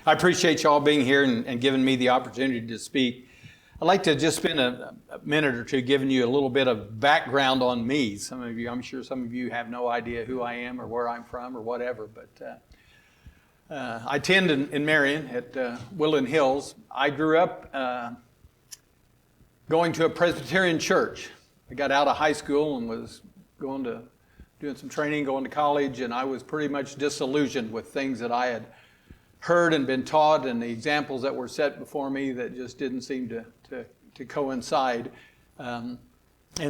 I appreciate y'all being here and giving me the opportunity to speak. I'd like to just spend a minute or two giving you a little bit of background on me. I'm sure some of you have no idea who I am or where I'm from or whatever, but I attend in Marion at Woodland Hills. I grew up going to a Presbyterian church. I got out of high school and was doing some training, going to college, and I was pretty much disillusioned with things that I had heard and been taught, and the examples that were set before me that just didn't seem to coincide. And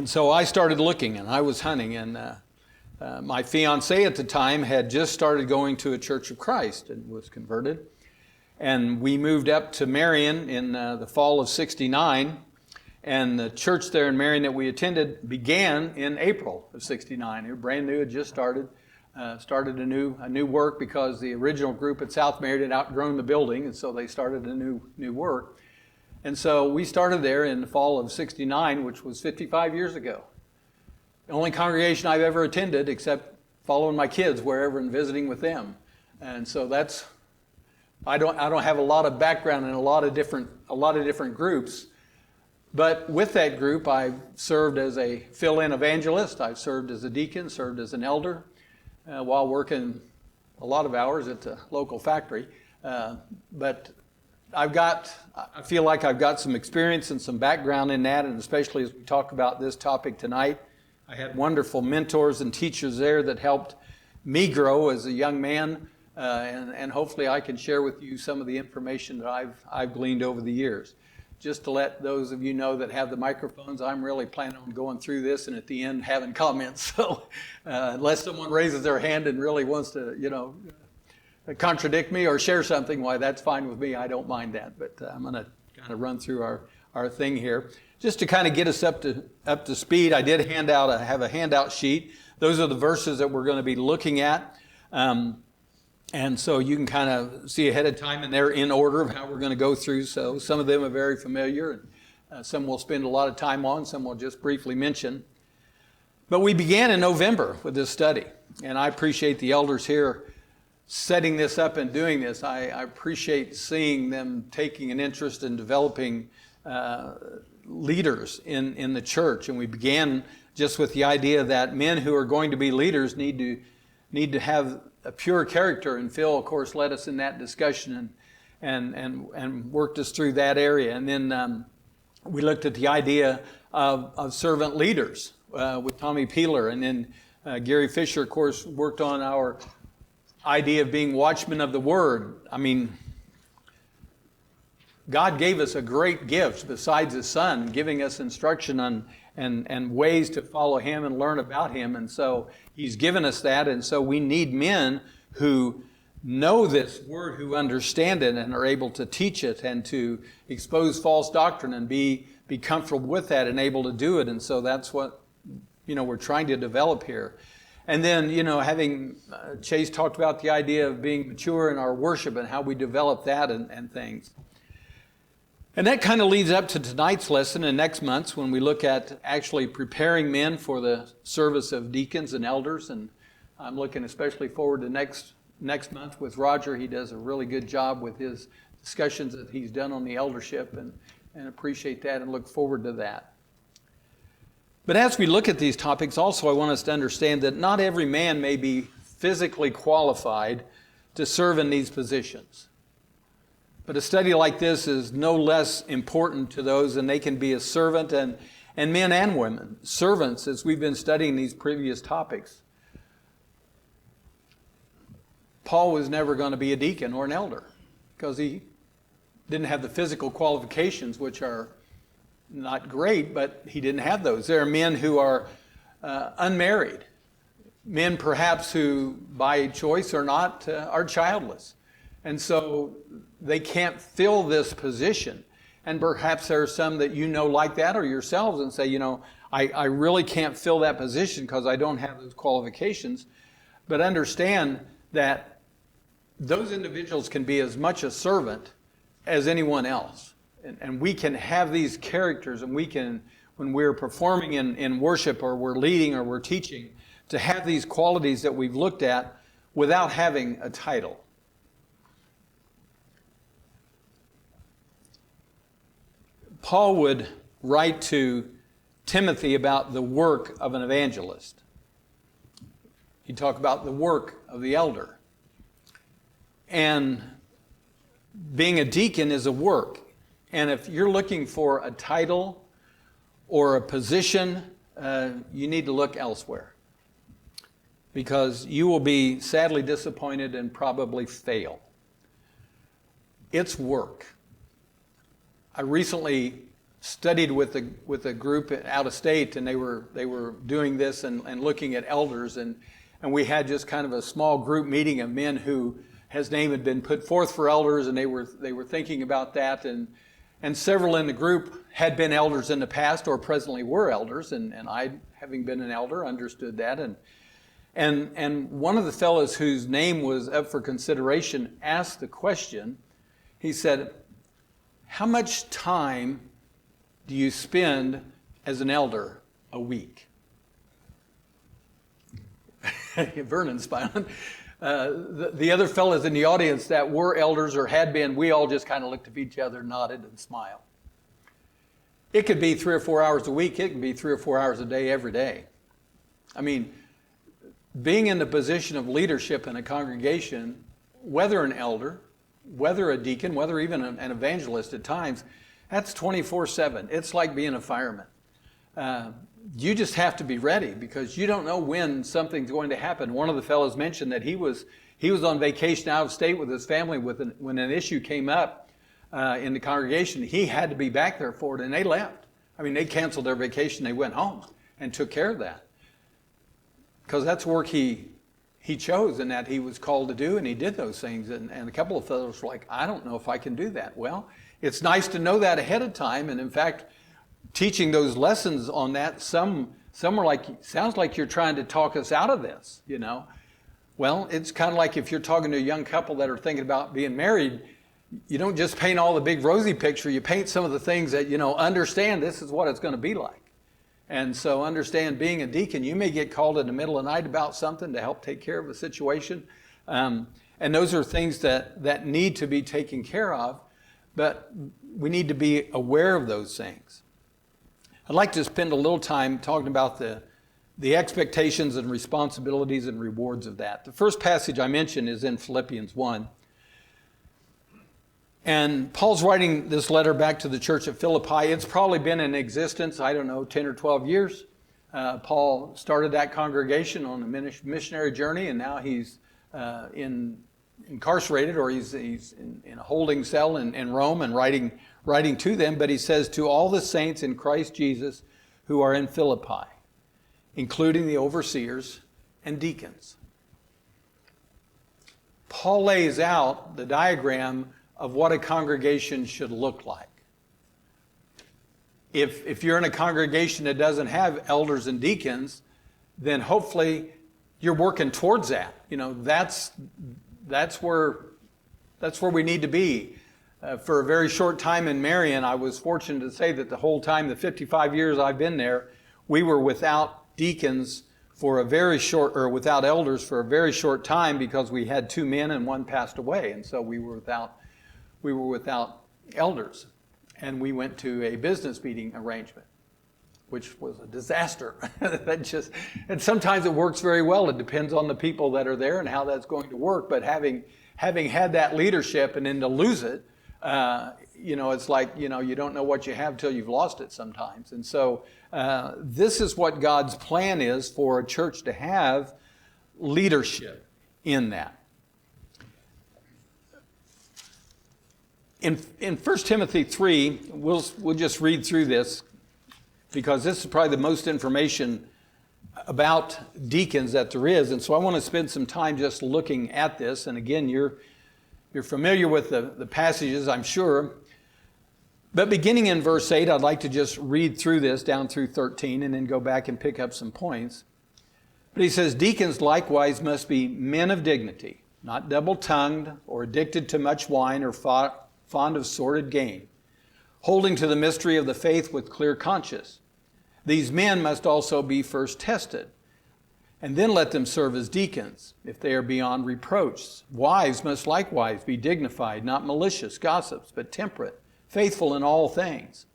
so I started looking, and I was hunting, and my fiance at the time had just started going to a Church of Christ and was converted. And we moved up to Marion in the fall of '69, and the church there in Marion that we attended began in April of '69. They were brand new, had just started a new work because the original group at South Marion had outgrown the building, and so they started a new work. And so we started there in the fall of '69, which was 55 years ago. The only congregation I've ever attended, except following my kids wherever and visiting with them. And so I don't have a lot of background in a lot of different groups. But with that group, I've served as a fill-in evangelist. I've served as a deacon, served as an elder, while working a lot of hours at the local factory. But I feel like I've got some experience and some background in that, and especially as we talk about this topic tonight. I had wonderful mentors and teachers there that helped me grow as a young man, and hopefully I can share with you some of the information that I've gleaned over the years. Just to let those of you know that have the microphones, I'm really planning on going through this and at the end having comments. So unless someone raises their hand and really wants to, contradict me or share something, why, that's fine with me. I don't mind that. But I'm going to kind of run through our thing here. Just to kind of get us up to speed, I did have a handout sheet. Those are the verses that we're going to be looking at. And so you can kind of see ahead of time, and they're in order of how we're going to go through. So some of them are very familiar, and some we'll spend a lot of time on, some we'll just briefly mention. But we began in November with this study, and I appreciate the elders here setting this up and doing this. I appreciate seeing them taking an interest in developing leaders in the church. And we began just with the idea that men who are going to be leaders need to have a pure character, and Phil, of course, led us in that discussion and worked us through that area. And then we looked at the idea of servant leaders with Tommy Peeler, and then Gary Fisher, of course, worked on our idea of being watchmen of the Word. I mean, God gave us a great gift besides His Son, giving us instruction on and ways to follow Him and learn about Him. And so He's given us that. And so we need men who know this Word, who understand it and are able to teach it and to expose false doctrine and be comfortable with that and able to do it. And so that's what, we're trying to develop here. And then, having Chase talked about the idea of being mature in our worship and how we develop that and things. And that kind of leads up to tonight's lesson and next month's, when we look at actually preparing men for the service of deacons and elders. And I'm looking especially forward to next month with Roger. He does a really good job with his discussions that he's done on the eldership, and appreciate that and look forward to that. But as we look at these topics, also I want us to understand that not every man may be physically qualified to serve in these positions. But a study like this is no less important to those, and they can be a servant, and men and women, servants, as we've been studying these previous topics. Paul was never going to be a deacon or an elder because he didn't have the physical qualifications, which are not great, but he didn't have those. There are men who are unmarried, men perhaps who by choice or not are childless. And so they can't fill this position. And perhaps there are some that like that, or yourselves, and say, I really can't fill that position because I don't have those qualifications. But understand that those individuals can be as much a servant as anyone else. And we can have these characters, and we can, when we're performing in worship, or we're leading, or we're teaching, to have these qualities that we've looked at without having a title. Paul would write to Timothy about the work of an evangelist. He'd talk about the work of the elder. And being a deacon is a work. And if you're looking for a title or a position, you need to look elsewhere. Because you will be sadly disappointed and probably fail. It's work. I recently studied with a group out of state, and they were doing this and looking at elders, and we had just kind of a small group meeting of men who his name had been put forth for elders, and they were thinking about that, and several in the group had been elders in the past or presently were elders, and I, having been an elder, understood that, and one of the fellows whose name was up for consideration asked the question. He said, "How much time do you spend as an elder a week?" Vernon's smiling. The other fellows in the audience that were elders or had been, we all just kind of looked at each other, nodded, and smiled. It could be 3 or 4 hours a week. It can be 3 or 4 hours a day, every day. I mean, being in the position of leadership in a congregation, whether an elder, whether a deacon, whether even an evangelist at times, that's 24/7. It's like being a fireman. You just have to be ready because you don't know when something's going to happen. One of the fellows mentioned that he was on vacation out of state with his family when an issue came up in the congregation. He had to be back there for it, and they left. I mean, they canceled their vacation. They went home and took care of that because that's work he chose and that he was called to do, and he did those things. And a couple of fellows were like, "I don't know if I can do that." Well, it's nice to know that ahead of time, and in fact, teaching those lessons on that, some were like, "Sounds like you're trying to talk us out of this," you know. Well, it's kind of like if you're talking to a young couple that are thinking about being married, you don't just paint all the big rosy picture, you paint some of the things that, understand this is what it's going to be like. And so understand, being a deacon, you may get called in the middle of the night about something to help take care of a situation. And those are things that need to be taken care of, but we need to be aware of those things. I'd like to spend a little time talking about the expectations and responsibilities and rewards of that. The first passage I mentioned is in Philippians 1. And Paul's writing this letter back to the church at Philippi. It's probably been in existence, 10 or 12 years. Paul started that congregation on a missionary journey, and now he's incarcerated, or he's in a holding cell in Rome and writing to them. But he says, "To all the saints in Christ Jesus who are in Philippi, including the overseers and deacons." Paul lays out the diagram of what a congregation should look like. If you're in a congregation that doesn't have elders and deacons, then hopefully you're working towards that. That's where we need to be. For a very short time in Marion, I was fortunate to say that the whole time, the 55 years I've been there, we were without deacons for a very short, or without elders for a very short time, because we had 2 men and one passed away, and so we were without elders. And we went to a business meeting arrangement, which was a disaster. And sometimes it works very well. It depends on the people that are there and how that's going to work. But having had that leadership and then to lose it, it's like, you don't know what you have till you've lost it sometimes. And so this is what God's plan is for a church to have leadership in that. In 1 Timothy 3, we'll just read through this because this is probably the most information about deacons that there is. And so I want to spend some time just looking at this. And again, you're familiar with the passages, I'm sure. But beginning in verse 8, I'd like to just read through this down through 13 and then go back and pick up some points. But he says, "Deacons likewise must be men of dignity, not double-tongued or addicted to much wine or fond of sordid gain, holding to the mystery of the faith with clear conscience. These men must also be first tested, and then let them serve as deacons, if they are beyond reproach. Wives must likewise be dignified, not malicious gossips, but temperate, faithful in all things.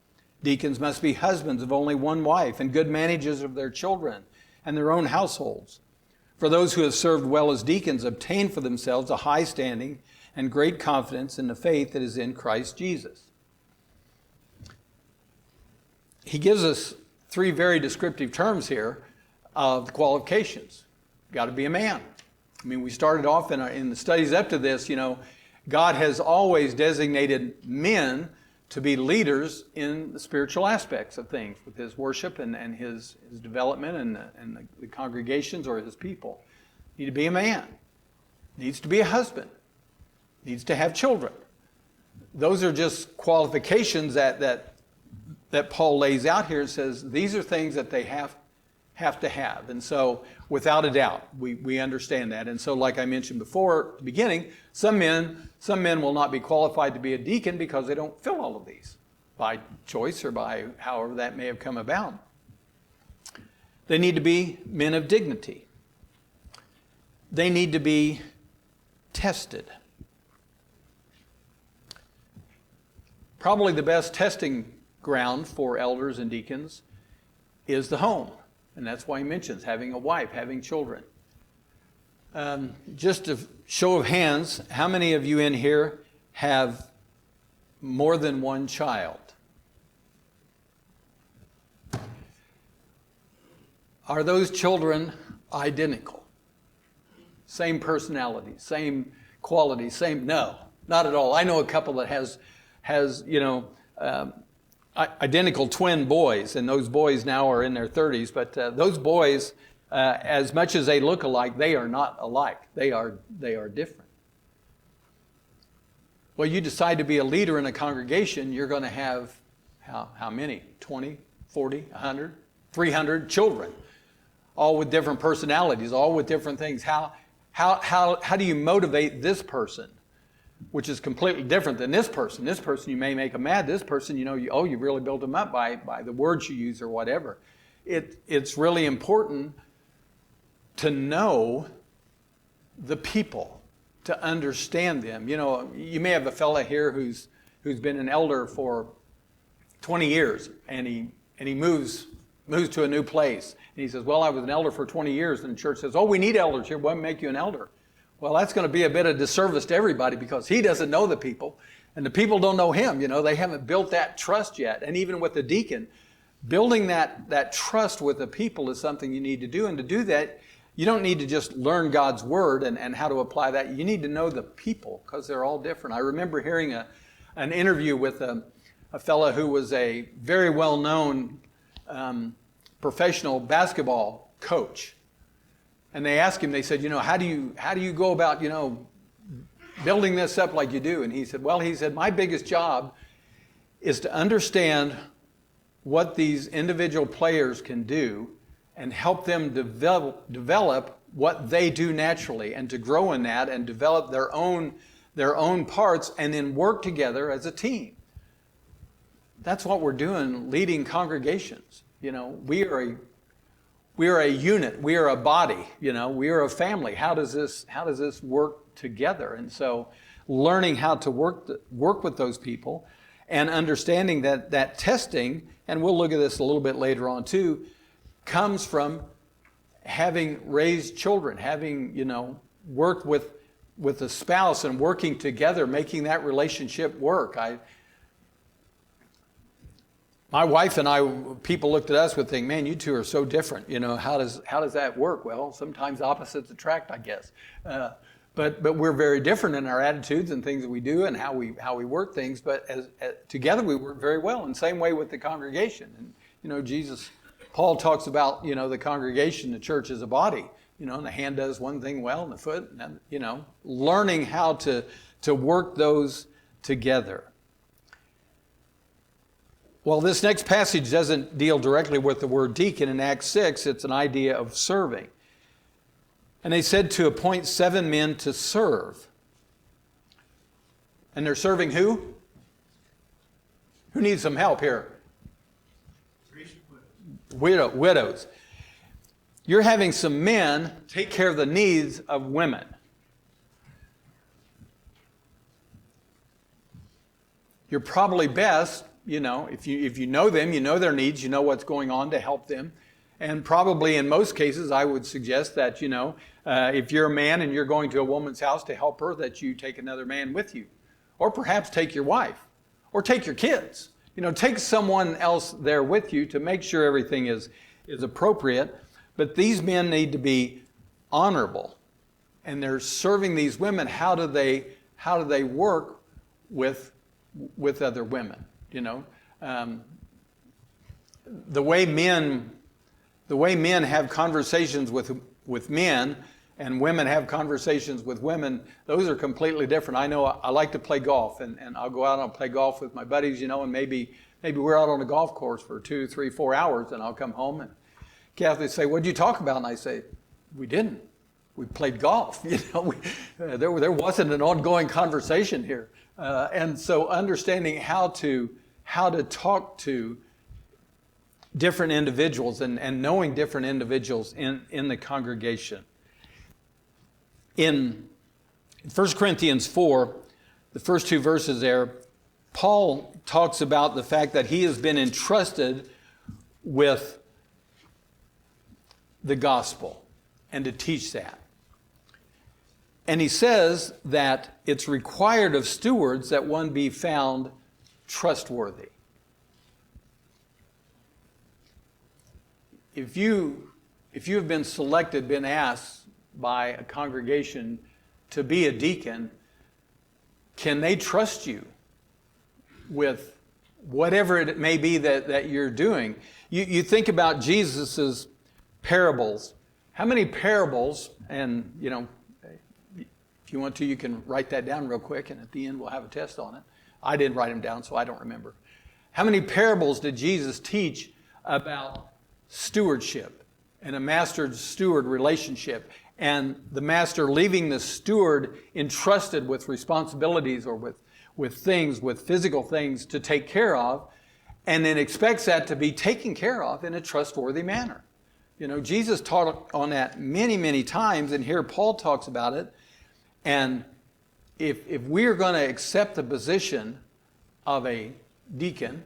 Deacons must be husbands of only one wife and good managers of their children and their own households. For those who have served well as deacons obtain for themselves a high standing and great confidence in the faith that is in Christ Jesus. He gives us three very descriptive terms here of the qualifications. Got to be a man. I mean, we started off in the studies up to this, God has always designated men to be leaders in the spiritual aspects of things with his worship and his development and the congregations or his people. Need to be a man. Needs to be a husband. Needs to have children. Those are just qualifications that Paul lays out here and says these are things that they have to have. And so without a doubt, we understand that. And so like I mentioned before at the beginning, some men will not be qualified to be a deacon because they don't fill all of these by choice or by however that may have come about. They need to be men of dignity. They need to be tested. Probably the best testing ground for elders and deacons is the home. And that's why he mentions having a wife, having children. Just a show of hands, how many of you in here have more than one child? Are those children identical? Same personality, same quality, same? No, not at all. I know a couple that has identical twin boys, and those boys now are in their 30s, but those boys, as much as they look alike, they are not alike. They are different. Well, you decide to be a leader in a congregation, you're going to have how many? 20, 40, 100, 300 children, all with different personalities, all with different things. How do you motivate this person, which is completely different than this person? This person, you may make them mad. This person, you really build them up by the words you use or whatever. It's really important to know the people, to understand them. You may have a fella here who's been an elder for 20 years, and he moves to a new place. And he says, well, I was an elder for 20 years. And the church says, oh, we need elders here. We'll make you an elder. Well, that's going to be a bit of disservice to everybody because he doesn't know the people and the people don't know him. They haven't built that trust yet. And even with the deacon, building that trust with the people is something you need to do. And to do that, you don't need to just learn God's word and how to apply that. You need to know the people because they're all different. I remember hearing an interview with a fellow who was a very well-known professional basketball coach. And they asked him, they said, how do you go about, building this up like you do? And he said, my biggest job is to understand what these individual players can do and help them develop what they do naturally and to grow in that and develop their own parts and then work together as a team. That's what we're doing leading congregations. We are a unit. We are a body. We are a family. How does this work together? And so, learning how to work with those people, and understanding that testing, and we'll look at this a little bit later on too, comes from having raised children, having worked with a spouse and working together, making that relationship work. My wife and I, people looked at us would think, man, you two are so different. How does that work? Well, sometimes opposites attract, I guess. But we're very different in our attitudes and things that we do and how we work things. But as together we work very well. And same way with the congregation. And Paul talks about the congregation, the church as a body. And the hand does one thing well, and the foot. And learning how to work those together. Well, this next passage doesn't deal directly with the word deacon. In Acts 6, it's an idea of serving. And they said to appoint 7 men to serve. And they're serving who? Who needs some help here? Widows. You're having some men take care of the needs of women. You're probably best, if you know them, you know their needs, you know what's going on to help them. And probably in most cases, I would suggest that, if you're a man and you're going to a woman's house to help her, that you take another man with you. Or perhaps take your wife. Or take your kids. Take someone else there with you to make sure everything is appropriate. But these men need to be honorable. And they're serving these women. How do they work with other women? The way men have conversations with men and women have conversations with women, those are completely different. I know I like to play golf, and I'll go out and I'll play golf with my buddies, and maybe we're out on a golf course for 2, 3, 4 hours, and I'll come home and Kathy would say, "What did you talk about?" And I say, "We didn't. We played golf." There wasn't an ongoing conversation here. And so understanding how to talk to different individuals and knowing different individuals in the congregation. In 1 Corinthians 4, the first 2 verses there, Paul talks about the fact that he has been entrusted with the gospel and to teach that. And he says that it's required of stewards that one be found trustworthy. If you have been selected, been asked by a congregation to be a deacon, can they trust you with whatever it may be that you're doing? You think about Jesus's parables. How many parables, and if you want to, you can write that down real quick, and at the end we'll have a test on it. I didn't write them down, so I don't remember. How many parables did Jesus teach about stewardship and a master-steward relationship, and the master leaving the steward entrusted with responsibilities or with things, with physical things to take care of, and then expects that to be taken care of in a trustworthy manner? Jesus taught on that many, many times, and here Paul talks about it. And if we're going to accept the position of a deacon,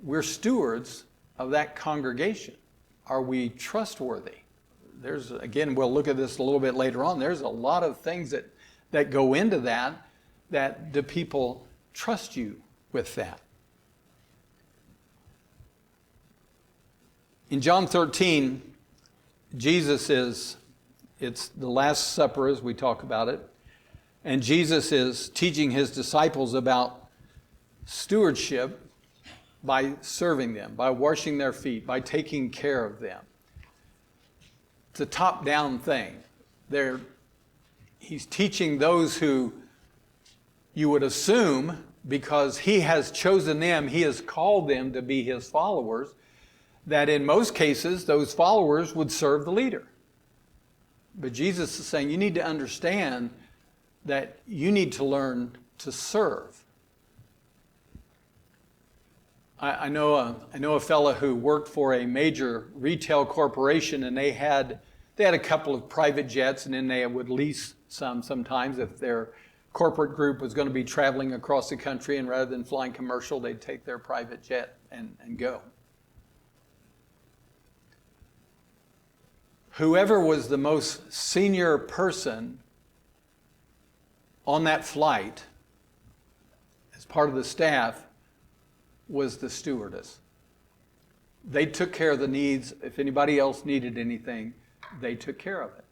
we're stewards of that congregation. Are we trustworthy? Again, we'll look at this a little bit later on. There's a lot of things that go into that do people trust you with that? In John 13, it's the Last Supper as we talk about it, and Jesus is teaching his disciples about stewardship by serving them, by washing their feet, by taking care of them. It's a top-down thing. He's teaching those who you would assume, because he has chosen them, he has called them to be his followers, that in most cases those followers would serve the leader. But Jesus is saying you need to understand that you need to learn to serve. I know a fellow who worked for a major retail corporation, and they had a couple of private jets, and then they would lease sometimes if their corporate group was going to be traveling across the country, and rather than flying commercial, they'd take their private jet and go. Whoever was the most senior person on that flight as part of the staff was the stewardess. They took care of the needs. If anybody else needed anything, they took care of it.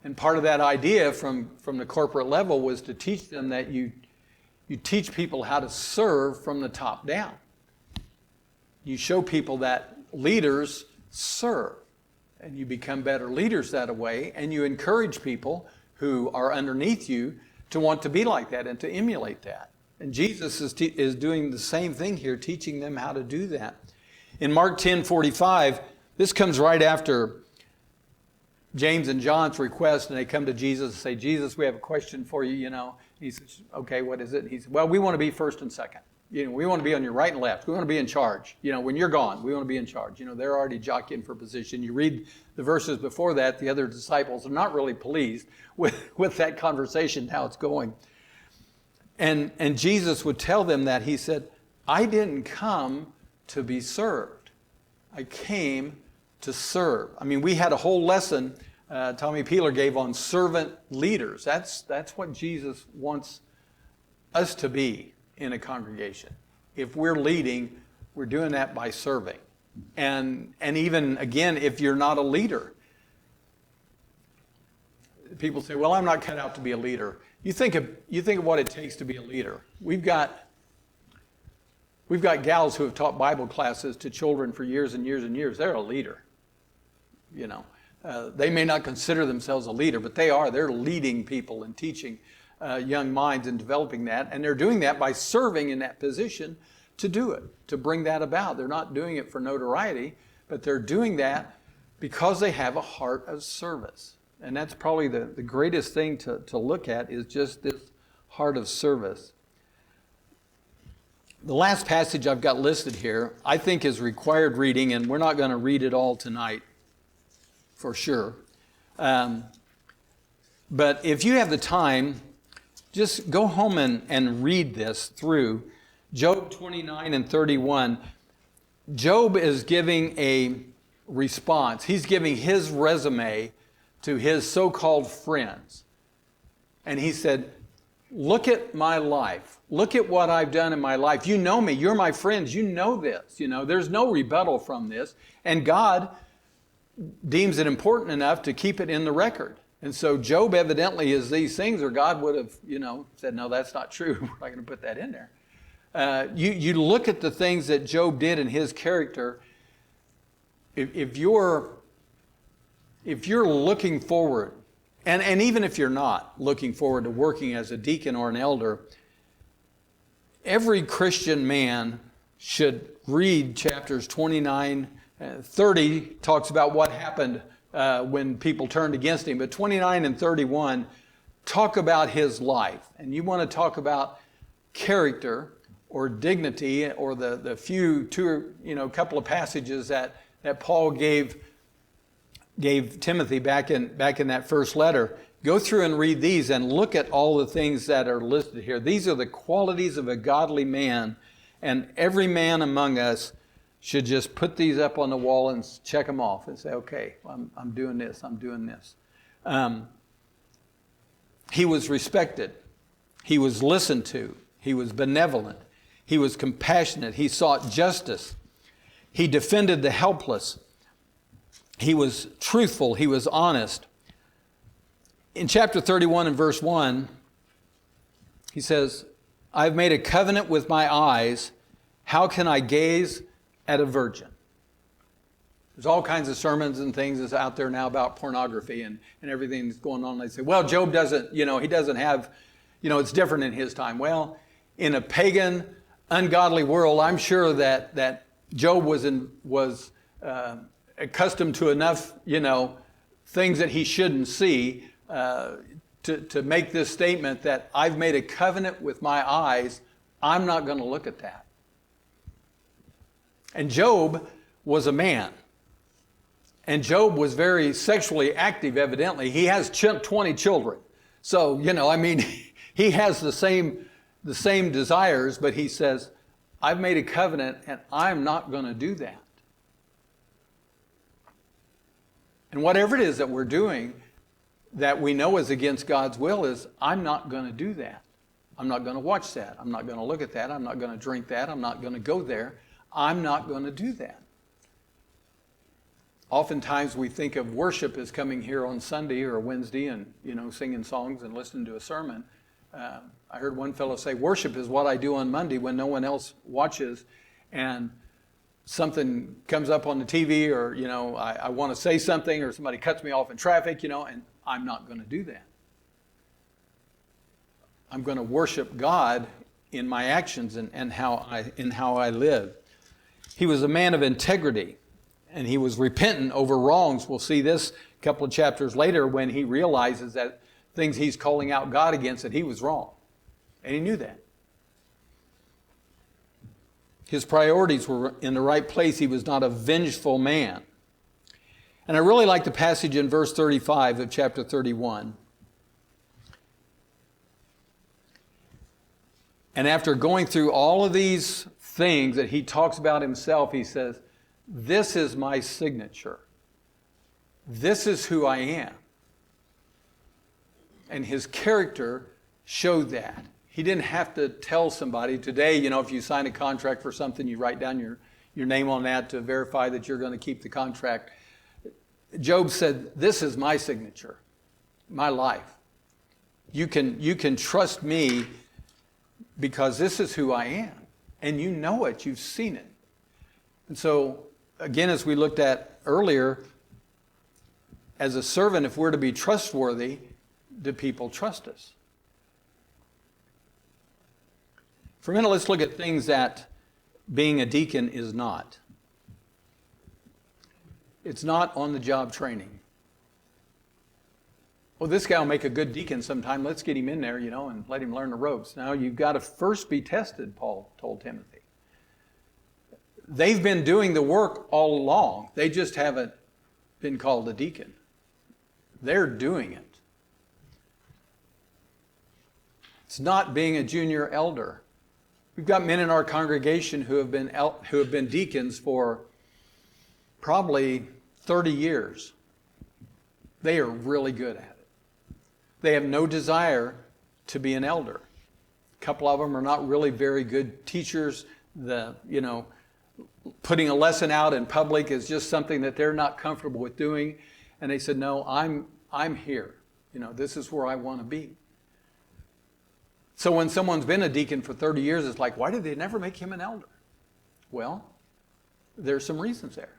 And part of that idea from the corporate level was to teach them that you teach people how to serve from the top down. You show people that leaders serve. And you become better leaders that way, and you encourage people who are underneath you to want to be like that and to emulate that. And Jesus is doing the same thing here, teaching them how to do that. In Mark 10:45, this comes right after James and John's request, and they come to Jesus and say, "Jesus, we have a question for you, He says, "Okay, what is it?" And he said, "Well, we want to be first and second. We want to be on your right and left. We want to be in charge. When you're gone, we want to be in charge." They're already jockeying for position. You read the verses before that, the other disciples are not really pleased with that conversation, how it's going. And Jesus would tell them that. He said, I didn't come to be served. I came to serve. I mean, we had a whole lesson Tommy Peeler gave on servant leaders. That's what Jesus wants us to be in a congregation. If we're leading, we're doing that by serving. And even, again, if you're not a leader, people say, well, I'm not cut out to be a leader. You think of what it takes to be a leader. We've got gals who have taught Bible classes to children for years and years and years. They're a leader. You know, they may not consider themselves a leader, but they are. They're leading people and teaching young minds and developing that. And they're doing that by serving in that position to do it, to bring that about. They're not doing it for notoriety, but they're doing that because they have a heart of service. And that's probably the greatest thing to look at, is just this heart of service. The last passage I've got listed here, I think, is required reading, and we're not going to read it all tonight, for sure. But if you have the time, just go home and read this through. Job 29 and 31. Job is giving a response. He's giving his resume to his so-called friends. And he said, look at my life. Look at what I've done in my life. You know me. You're my friends. You know this. You know, there's no rebuttal from this. And God deems it important enough to keep it in the record. And so Job evidently is these things, or God would have, said, no, that's not true. We're not going to put that in there. You look at the things that Job did in his character. If you're looking forward, and even if you're not looking forward to working as a deacon or an elder, every Christian man should read chapters 29, 30 talks about what happened when people turned against him, but 29 and 31 talk about his life. And you want to talk about character or dignity, or the couple of passages that Paul gave Timothy back in that first letter. Go through and read these and look at all the things that are listed here. These are the qualities of a godly man, and every man among us should just put these up on the wall and check them off and say, okay, I'm doing this, I'm doing this. He was respected. He was listened to. He was benevolent. He was compassionate. He sought justice. He defended the helpless. He was truthful. He was honest. In chapter 31 and verse 1, he says, I've made a covenant with my eyes. How can I gaze at a virgin? There's all kinds of sermons and things that's out there now about pornography and everything that's going on. They say, well, Job doesn't, he doesn't have, it's different in his time. Well, in a pagan, ungodly world, I'm sure that Job was accustomed to enough, things that he shouldn't see to make this statement that I've made a covenant with my eyes. I'm not going to look at that. And Job was a man. And Job was very sexually active, evidently. He has 20 children. So, he has the same desires, but he says, I've made a covenant and I'm not going to do that. And whatever it is that we're doing that we know is against God's will is, I'm not going to do that. I'm not going to watch that. I'm not going to look at that. I'm not going to drink that. I'm not going to go there. I'm not going to do that. Oftentimes we think of worship as coming here on Sunday or Wednesday and, singing songs and listening to a sermon. I heard one fellow say, worship is what I do on Monday when no one else watches, and something comes up on the TV, or, I want to say something, or somebody cuts me off in traffic, and I'm not going to do that. I'm going to worship God in my actions and how I live. He was a man of integrity, and he was repentant over wrongs. We'll see this a couple of chapters later when he realizes that things he's calling out God against, that he was wrong. And he knew that. His priorities were in the right place. He was not a vengeful man. And I really like the passage in verse 35 of chapter 31. And after going through all of these things that he talks about himself, he says, this is my signature. This is who I am. And his character showed that. He didn't have to tell somebody. Today, if you sign a contract for something, you write down your name on that to verify that you're going to keep the contract. Job said, this is my signature, my life. You can trust me because this is who I am. And you know it. You've seen it. And so, again, as we looked at earlier, as a servant, if we're to be trustworthy, do people trust us? For a minute, let's look at things that being a deacon is not. It's not on-the-job training. Well, this guy will make a good deacon sometime. Let's get him in there, and let him learn the ropes. Now, you've got to first be tested, Paul told Timothy. They've been doing the work all along. They just haven't been called a deacon. They're doing it. It's not being a junior elder. We've got men in our congregation who have been deacons for probably 30 years. They are really good at it. They have no desire to be an elder. A couple of them are not really very good teachers. Putting a lesson out in public is just something that they're not comfortable with doing. And they said, no, I'm here. This is where I want to be. So when someone's been a deacon for 30 years, it's like, why did they never make him an elder? Well, there's some reasons there.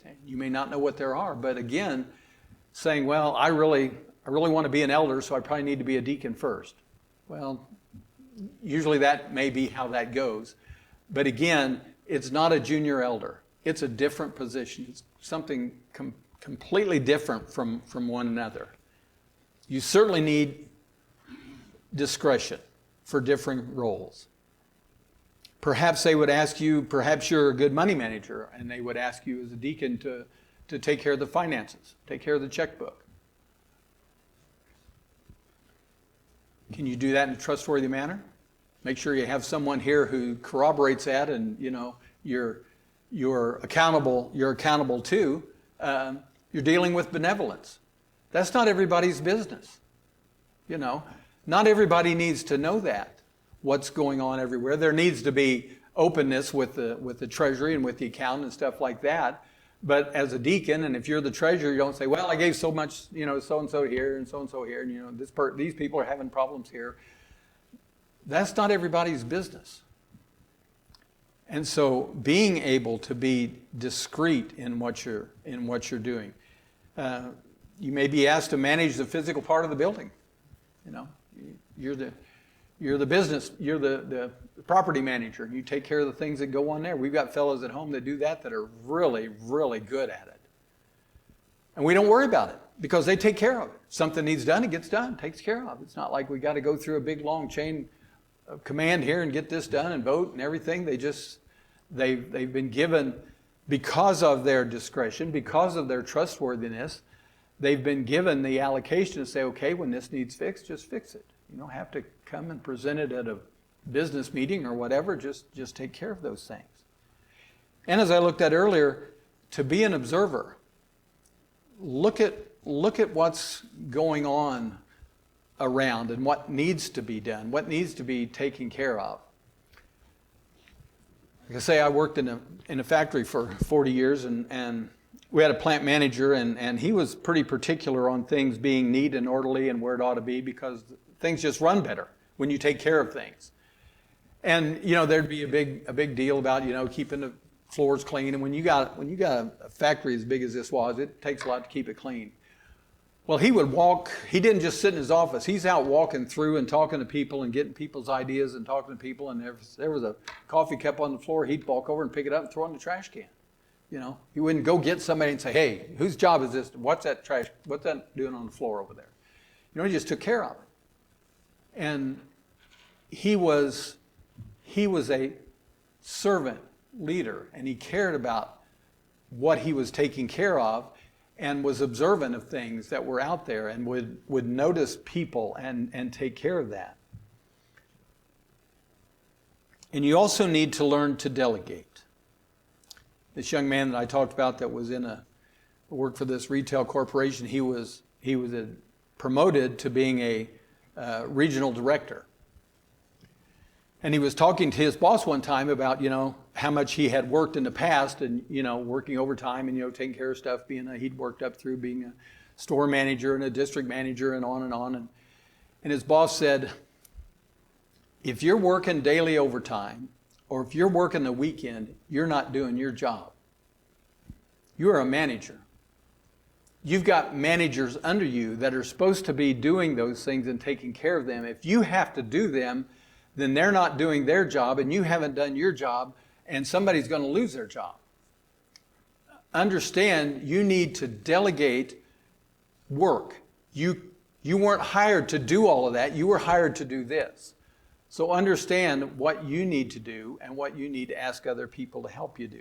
Okay? You may not know what there are, but again, saying, well, I really want to be an elder, so I probably need to be a deacon first. Well, usually that may be how that goes. But again, it's not a junior elder. It's a different position. It's something completely different from one another. You certainly need discretion for different roles. Perhaps they would ask you, perhaps you're a good money manager, and they would ask you as a deacon to take care of the finances, take care of the checkbook. Can you do that in a trustworthy manner? Make sure you have someone here who corroborates that, and you're accountable to. You're dealing with benevolence. That's not everybody's business. Not everybody needs to know that, what's going on everywhere. There needs to be openness with the treasury and with the accountant and stuff like that. But as a deacon, and if you're the treasurer, you don't say, well, I gave so much, so-and-so here and so-and-so here, and these people are having problems here. That's not everybody's business. And so being able to be discreet in what you're doing. You may be asked to manage the physical part of the building. You're the business, you're the property manager. You take care of the things that go on there. We've got fellows at home that do that are really, really good at it. And we don't worry about it because they take care of it. Something needs done, it gets done, takes care of. It's not like we got to go through a big long chain of command here and get this done and vote and everything. They've been given, because of their discretion, because of their trustworthiness, they've been given the allocation to say, okay, when this needs fixed, just fix it. You don't have to come and present it at a business meeting or whatever. Just take care of those things. And as I looked at earlier, to be an observer, look at what's going on around and what needs to be done, what needs to be taken care of. Like I say, I worked in a factory for 40 years, and we had a plant manager, and he was pretty particular on things being neat and orderly and where it ought to be, because things just run better when you take care of things. And there'd be a big deal about keeping the floors clean. And when you got a factory as big as this was, it takes a lot to keep it clean. Well, he would walk. He didn't just sit in his office. He's out walking through and talking to people and getting people's ideas and talking to people. And there was a coffee cup on the floor. He'd walk over and pick it up and throw it in the trash can. He wouldn't go get somebody and say, hey, whose job is this? What's that doing on the floor over there? He just took care of it. And he was a servant leader, and he cared about what he was taking care of and was observant of things that were out there and would notice people and take care of that. And you also need to learn to delegate. This young man that I talked about that was worked for this retail corporation, he was promoted to being a regional director. And he was talking to his boss one time about, how much he had worked in the past and, working overtime and, taking care of stuff, he'd worked up through being a store manager and a district manager and on and on. And his boss said, if you're working daily overtime or if you're working the weekend, you're not doing your job. You're a manager. You've got managers under you that are supposed to be doing those things and taking care of them. If you have to do them, then they're not doing their job and you haven't done your job and somebody's going to lose their job. Understand, you need to delegate work. You weren't hired to do all of that. You were hired to do this. So understand what you need to do and what you need to ask other people to help you do.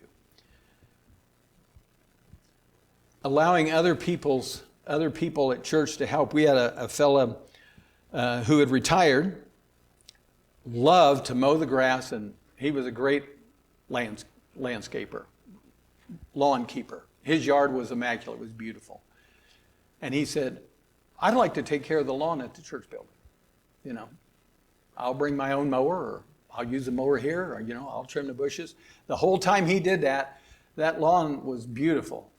Allowing other people at church to help. We had a fella who had retired, loved to mow the grass, and he was a great landscaper, lawn keeper. His yard was immaculate, it was beautiful. And he said, I'd like to take care of the lawn at the church building. I'll bring my own mower, or I'll use a mower here, or, I'll trim the bushes. The whole time he did that, that lawn was beautiful.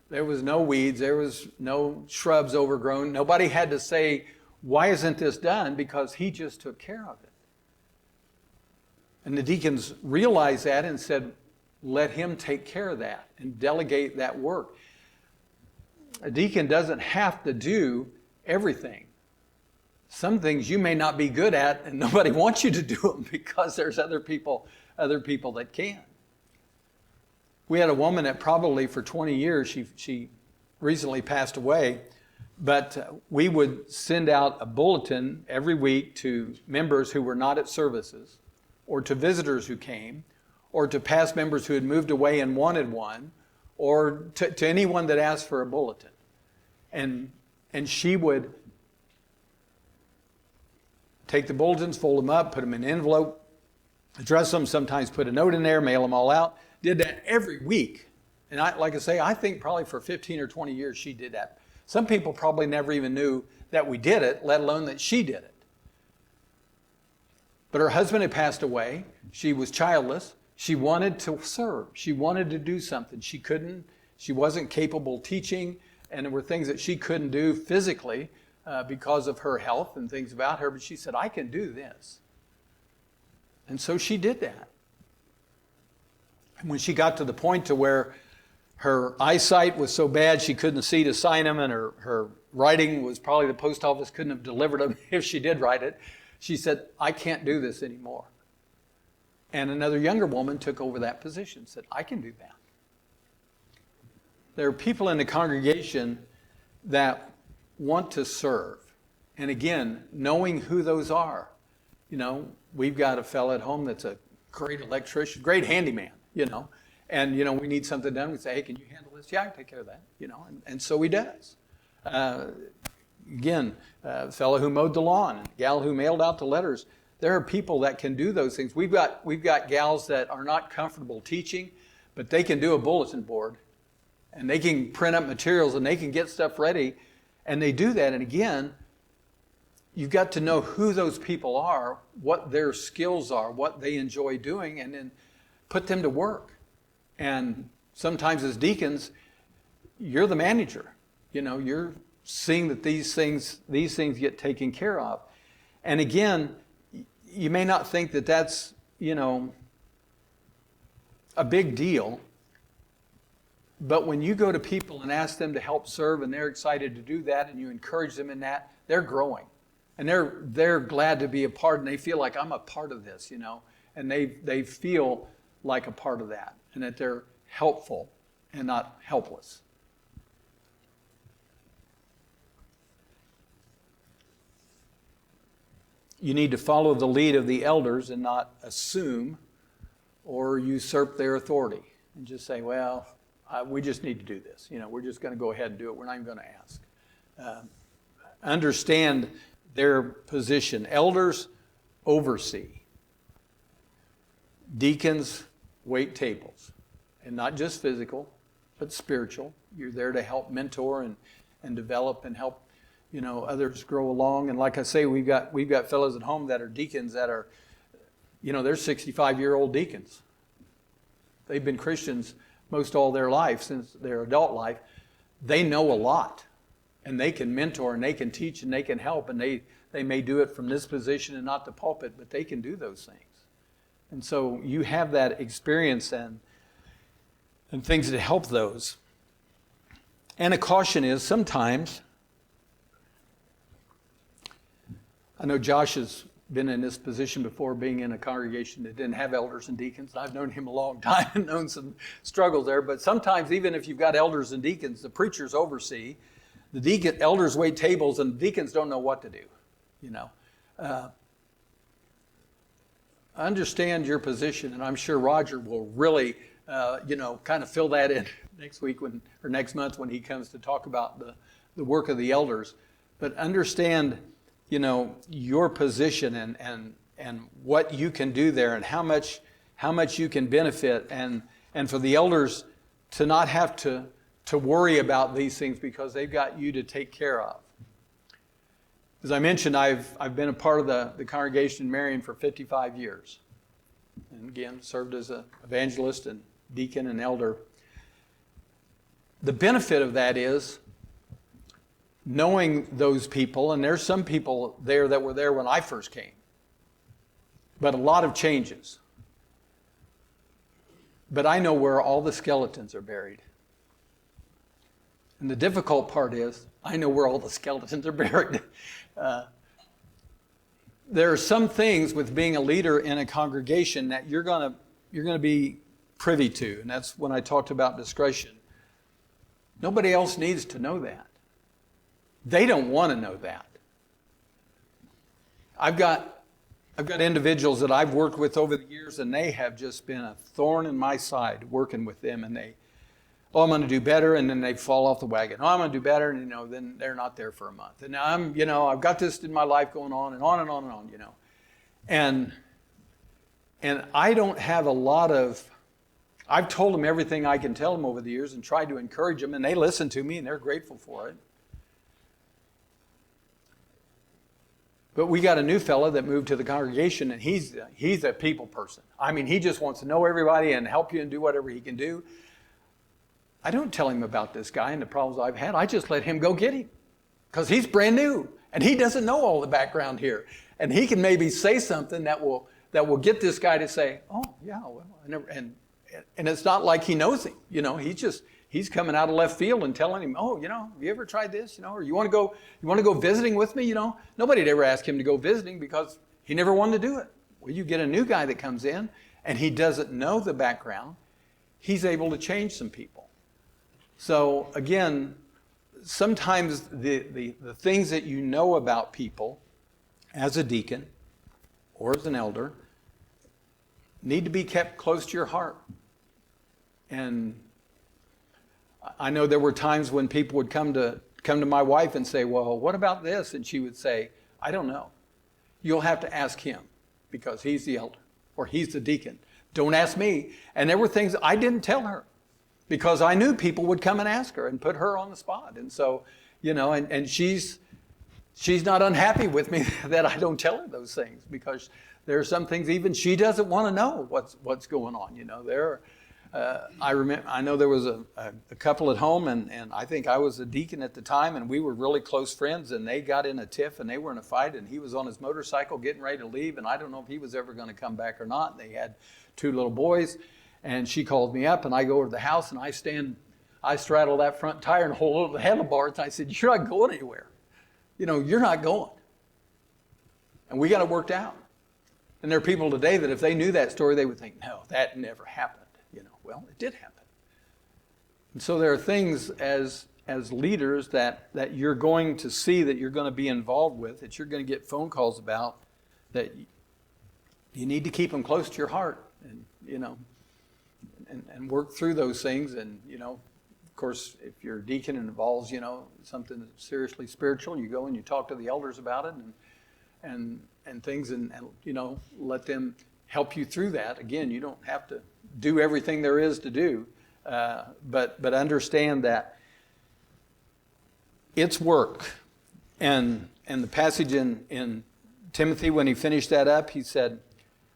There was no weeds. There was no shrubs overgrown. Nobody had to say, why isn't this done? Because he just took care of it. And the deacons realized that and said, let him take care of that and delegate that work. A deacon doesn't have to do everything. Some things you may not be good at and nobody wants you to do them because there's other people that can. We had a woman that probably for 20 years, she recently passed away, but we would send out a bulletin every week to members who were not at services, or to visitors who came, or to past members who had moved away and wanted one, or to anyone that asked for a bulletin. And she would take the bulletins, fold them up, put them in an envelope, address them, sometimes put a note in there, mail them all out. Did that every week. And I think probably for 15 or 20 years she did that. Some people probably never even knew that we did it, let alone that she did it. But her husband had passed away. She was childless. She wanted to serve. She wanted to do something. She couldn't. She wasn't capable of teaching. And there were things that she couldn't do physically because of her health and things about her. But she said, I can do this. And so she did that. And when she got to the point to where her eyesight was so bad she couldn't see to sign them, and her writing was probably the post office couldn't have delivered them if she did write it, she said, I can't do this anymore. And another younger woman took over that position, said, I can do that. There are people in the congregation that want to serve. And again, knowing who those are. We've got a fella at home that's a great electrician, great handyman, and, we need something done. We say, hey, can you handle this? Yeah, I can take care of that, and so he does. Again, a fellow who mowed the lawn, a gal who mailed out the letters. There are people that can do those things. We've got gals that are not comfortable teaching, but they can do a bulletin board, and they can print up materials, and they can get stuff ready, and they do that. And again, you've got to know who those people are, what their skills are, what they enjoy doing, and then put them to work. And sometimes as deacons, you're the manager. You're seeing that these things get taken care of. And again, you may not think that that's, a big deal. But when you go to people and ask them to help serve and they're excited to do that and you encourage them in that, they're growing. And they're glad to be a part, and they feel like I'm a part of this, and they feel like a part of that, and that they're helpful and not helpless. You need to follow the lead of the elders and not assume or usurp their authority and just say, well, we just need to do this. We're just going to go ahead and do it. We're not even going to ask. Understand their position. Elders oversee. Deacons wait tables, and not just physical, but spiritual. You're there to help mentor and develop and help, others grow along. And like I say, we've got fellows at home that are deacons that are, they're 65-year-old deacons. They've been Christians most all their life, since their adult life. They know a lot, and they can mentor, and they can teach, and they can help, and they may do it from this position and not the pulpit, but they can do those things. And so you have that experience and things that help those. And a caution is sometimes, I know Josh has been in this position before, being in a congregation that didn't have elders and deacons. I've known him a long time and known some struggles there. But sometimes, even if you've got elders and deacons, the preachers oversee. The elders wait tables, and deacons don't know what to do. I understand your position, and I'm sure Roger will really, kind of fill that in next week or next month when he comes to talk about the work of the elders. But understand, your position and what you can do there, and how much you can benefit, and for the elders to not have to worry about these things because they've got you to take care of. As I mentioned, I've been a part of the congregation in Marion for 55 years. And again, served as an evangelist and deacon and elder. The benefit of that is knowing those people, and there's some people there that were there when I first came, but a lot of changes. But I know where all the skeletons are buried. And the difficult part is, I know where all the skeletons are buried. There are some things with being a leader in a congregation that you're going to be privy to, and that's when I talked about discretion. Nobody else needs to know that. They don't want to know that. I've got individuals that I've worked with over the years, and they have just been a thorn in my side working with them, and I'm going to do better, and then they fall off the wagon. I'm going to do better, and then they're not there for a month. And now I've got this in my life going on and on and on and on, And I don't have a lot of, I've told them everything I can tell them over the years and tried to encourage them, and they listen to me, and they're grateful for it. But we got a new fella that moved to the congregation, and he's a people person. I mean, he just wants to know everybody and help you and do whatever he can do. I don't tell him about this guy and the problems I've had. I just let him go get him because he's brand new and he doesn't know all the background here. And he can maybe say something that will get this guy to say, "Oh yeah, well, I never." And it's not like he knows him. He's coming out of left field and telling him, "Oh, have you ever tried this? Or you want to go visiting with me? Nobody'd ever ask him to go visiting because he never wanted to do it. Well, you get a new guy that comes in and he doesn't know the background. He's able to change some people. So again, sometimes the things that you know about people as a deacon or as an elder need to be kept close to your heart. And I know there were times when people would come to my wife and say, "Well, what about this?" And she would say, "I don't know. You'll have to ask him because he's the elder or he's the deacon. Don't ask me." And there were things I didn't tell her, because I knew people would come and ask her and put her on the spot. And so, and she's not unhappy with me that I don't tell her those things, because there are some things even she doesn't want to know what's going on. I know there was a couple at home, and I think I was a deacon at the time, and we were really close friends, and they got in a tiff, and they were in a fight, and he was on his motorcycle getting ready to leave, and I don't know if he was ever going to come back or not. They had 2 little boys. And she called me up, and I go over to the house, and I straddle that front tire and hold the handlebars, and I said, "You're not going anywhere. You're not going." And we got it worked out. And there are people today that if they knew that story, they would think, "No, that never happened." Well, it did happen. And so there are things as leaders that you're going to see, that you're going to be involved with, that you're going to get phone calls about, that you need to keep them close to your heart, and work through those things. And, of course, if you're a deacon and involves, something that's seriously spiritual, you go and you talk to the elders about it and things, and let them help you through that. Again, you don't have to do everything there is to do, but understand that it's work. And the passage in Timothy, when he finished that up, he said,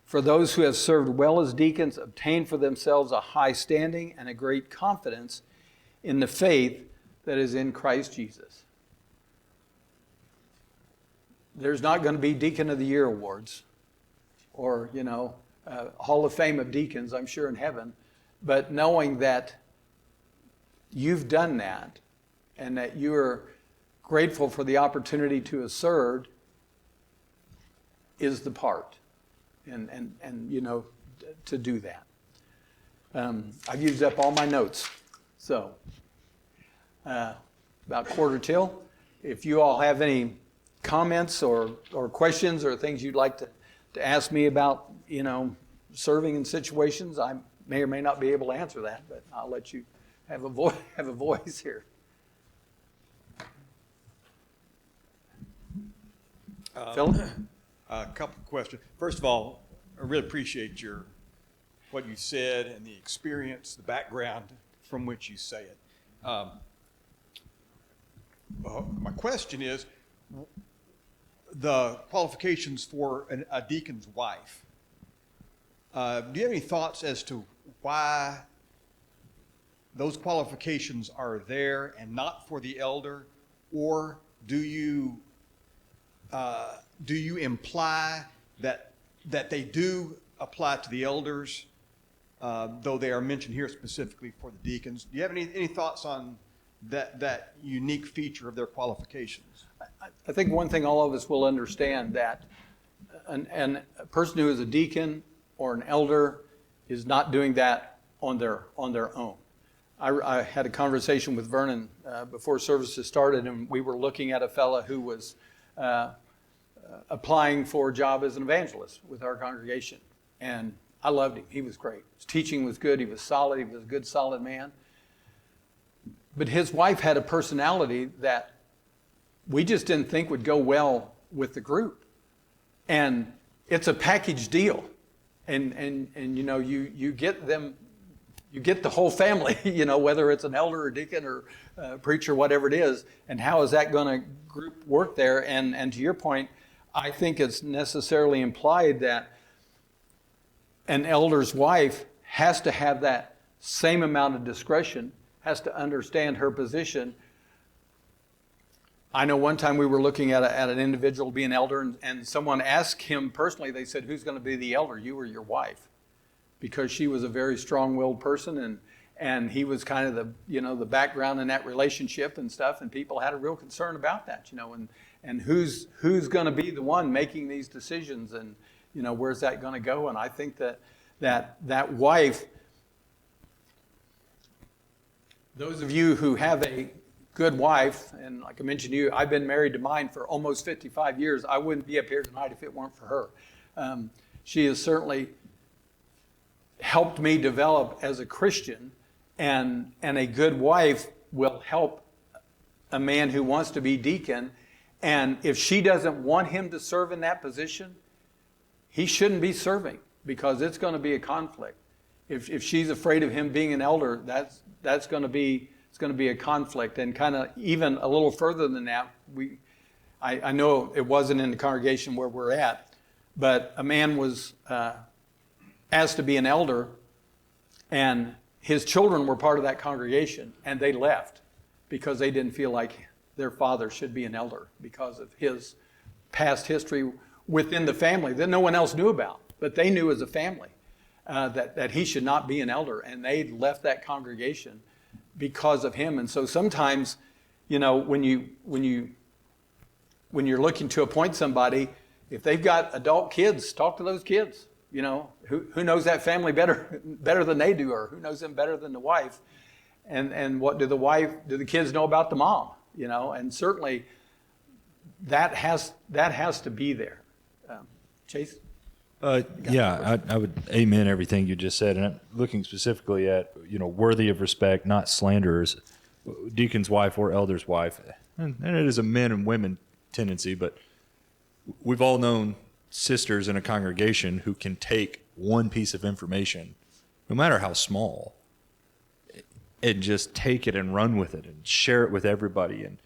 "For those who have served well as deacons obtain for themselves a high standing and a great confidence in the faith that is in Christ Jesus." There's not going to be Deacon of the Year awards or, Hall of Fame of deacons, I'm sure, in heaven. But knowing that you've done that and that you're grateful for the opportunity to have served is the part. And to do that. I've used up all my notes. So, about quarter till. If you all have any comments or questions or things you'd like to ask me about, serving in situations, I may or may not be able to answer that, but I'll let you have a voice here. Philip? A couple of questions. First of all, I really appreciate what you said and the experience, the background from which you say it. My question is, the qualifications for a deacon's wife. Do you have any thoughts as to why those qualifications are there and not for the elder, or do you imply that they do apply to the elders, though they are mentioned here specifically for the deacons? Do you have any thoughts on that unique feature of their qualifications? I think one thing all of us will understand, that a person who is a deacon or an elder is not doing that on their own. I had a conversation with Vernon before services started, and we were looking at a fella who was applying for a job as an evangelist with our congregation. And I loved him. He was great. His teaching was good. He was solid. He was a good, solid man. But his wife had a personality that we just didn't think would go well with the group. And it's a package deal. And you get them, you get the whole family, whether it's an elder or deacon or preacher, whatever it is. And how is that going to group work there? And to your point, I think it's necessarily implied that an elder's wife has to have that same amount of discretion, has to understand her position. I know one time we were looking at an individual being elder, and someone asked him personally, they said, "Who's going to be the elder, you or your wife?" Because she was a very strong-willed person, and he was kind of the background in that relationship and stuff, and people had a real concern about that, and who's going to be the one making these decisions, and where's that going to go? And I think that wife, those of you who have a good wife, and like I mentioned to you, I've been married to mine for almost 55 years. I wouldn't be up here tonight if it weren't for her. She has certainly helped me develop as a Christian, and a good wife will help a man who wants to be deacon. And if she doesn't want him to serve in that position, he shouldn't be serving, because it's going to be a conflict. If she's afraid of him being an elder, that's going to be a conflict. And kind of even a little further than that, I know it wasn't in the congregation where we're at, but a man was asked to be an elder, and his children were part of that congregation, and they left because they didn't feel like their father should be an elder because of his past history within the family that no one else knew about, but they knew as a family that he should not be an elder, and they left that congregation because of him. And so sometimes, when you're looking to appoint somebody, if they've got adult kids, talk to those kids. Who knows that family better than they do, or who knows them better than the wife? And what do the kids know about the mom? And certainly that has to be there. Chase? Yeah, I would amen everything you just said. And I'm looking specifically at, worthy of respect, not slanderers, deacon's wife or elder's wife. And it is a men and women tendency, but we've all known sisters in a congregation who can take one piece of information, no matter how small, and just take it and run with it and share it with everybody. And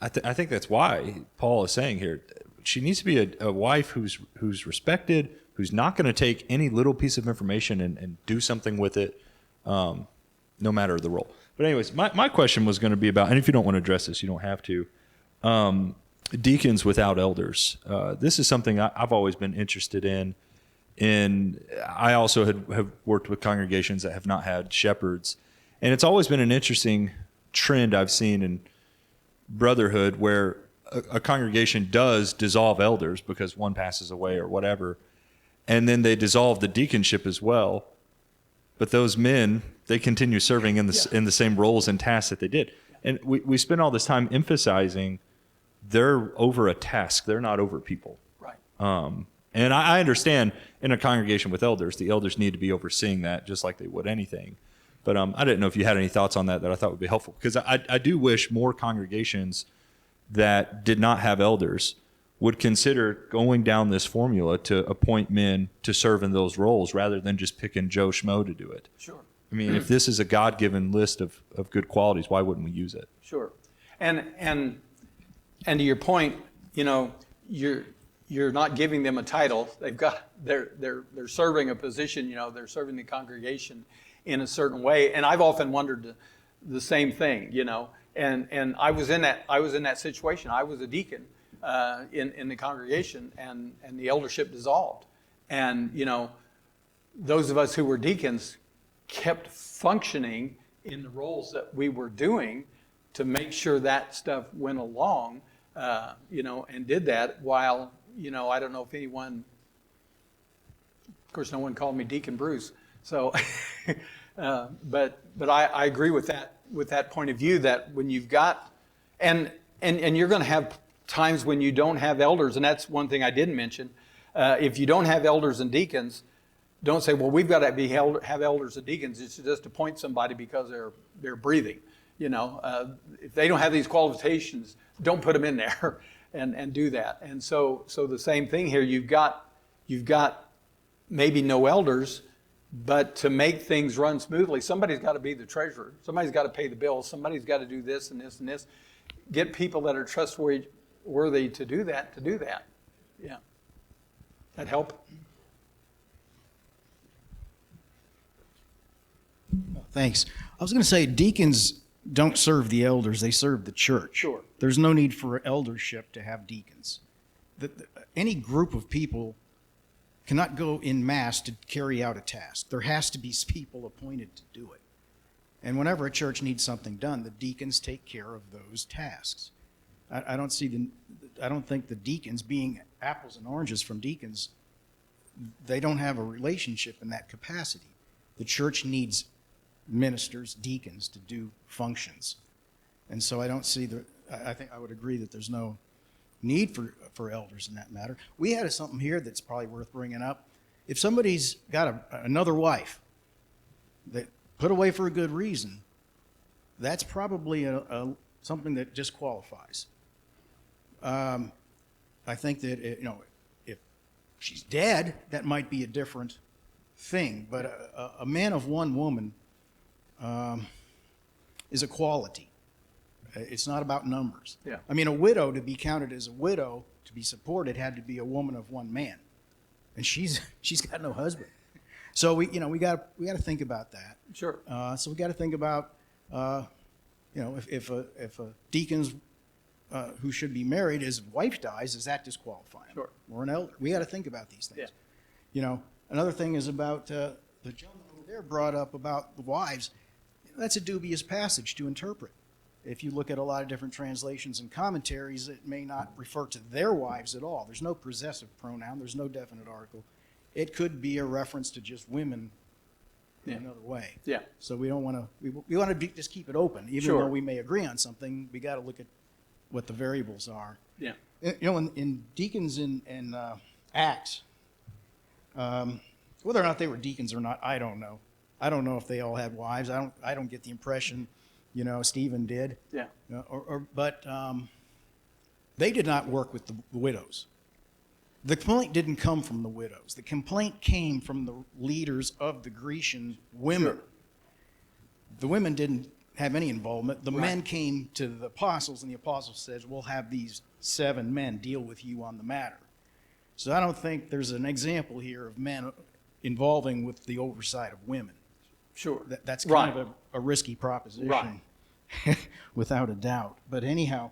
I think that's why Paul is saying here, she needs to be a wife who's respected, who's not going to take any little piece of information and do something with it, no matter the role. But anyways, my question was going to be about, and if you don't want to address this, you don't have to, deacons without elders. This is something I've always been interested in. And I also have worked with congregations that have not had shepherds. And it's always been an interesting trend I've seen in brotherhood where a congregation does dissolve elders because one passes away or whatever. And then they dissolve the deaconship as well. But those men, they continue serving in the same roles and tasks that they did. And we spend all this time emphasizing they're over a task. They're not over people. Right. And I understand in a congregation with elders, the elders need to be overseeing that just like they would anything. But I didn't know if you had any thoughts on that I thought would be helpful. Because I do wish more congregations that did not have elders would consider going down this formula to appoint men to serve in those roles rather than just picking Joe Schmo to do it. Sure. I mean, if this is a God-given list of good qualities, why wouldn't we use it? Sure. And to your point, you're not giving them a title. They're serving a position, they're serving the congregation in a certain way. And I've often wondered the same thing, and I was in that situation. I was a deacon in the congregation, and the eldership dissolved. And, those of us who were deacons kept functioning in the roles that we were doing to make sure that stuff went along, and did that while, I don't know if anyone, of course, no one called me Deacon Bruce. So, but I agree with that point of view that when you've got, and you're going to have times when you don't have elders, and that's one thing I didn't mention. If you don't have elders and deacons, don't say, well, we've got to have elders and deacons. It's just appoint somebody because they're breathing. If they don't have these qualifications, don't put them in there and do that. And so the same thing here. You've got maybe no elders, but to make things run smoothly, somebody's got to be the treasurer. Somebody's got to pay the bills. Somebody's got to do this and this and this. Get people that are trustworthy to do that. Yeah. That help? Thanks. I was going to say deacons don't serve the elders, they serve the church. Sure. There's no need for eldership to have deacons. Any group of people cannot go in mass to carry out a task. There has to be people appointed to do it. And whenever a church needs something done, the deacons take care of those tasks. I don't think the deacons, being apples and oranges from deacons, they don't have a relationship in that capacity. The church needs ministers, deacons, to do functions. And so I don't see I think I would agree that there's no need for elders in that matter. We had something here that's probably worth bringing up. If somebody's got another wife that put away for a good reason, that's probably something that disqualifies. I think that if she's dead, that might be a different thing. But a man of one woman is a quality. It's not about numbers. Yeah. I mean, a widow, to be counted as a widow, to be supported, had to be a woman of one man, and she's got no husband. So we got to think about that. Sure. So we got to think about if a deacon's who should be married, his wife dies, is that disqualifying? Sure. Or an elder. We got to think about these things. Yeah. Another thing is about the gentleman over there brought up about the wives. That's a dubious passage to interpret. If you look at a lot of different translations and commentaries, it may not refer to their wives at all. There's no possessive pronoun. There's no definite article. It could be a reference to just women in another way. Yeah. So we don't want to. We want to just keep it open, even Sure. though we may agree on something. We got to look at what the variables are. Yeah. In deacons in Acts, whether or not they were deacons or not, I don't know. I don't know if they all had wives. I don't get the impression, Stephen did. Yeah. But they did not work with the widows. The complaint didn't come from the widows. The complaint came from the leaders of the Grecian women. Sure. The women didn't have any involvement. The Right. men came to the apostles, and the apostles said, we'll have these 7 men deal with you on the matter. So I don't think there's an example here of men involving with the oversight of women. Sure. That's Right. kind of a risky proposition, Right. without a doubt. But anyhow,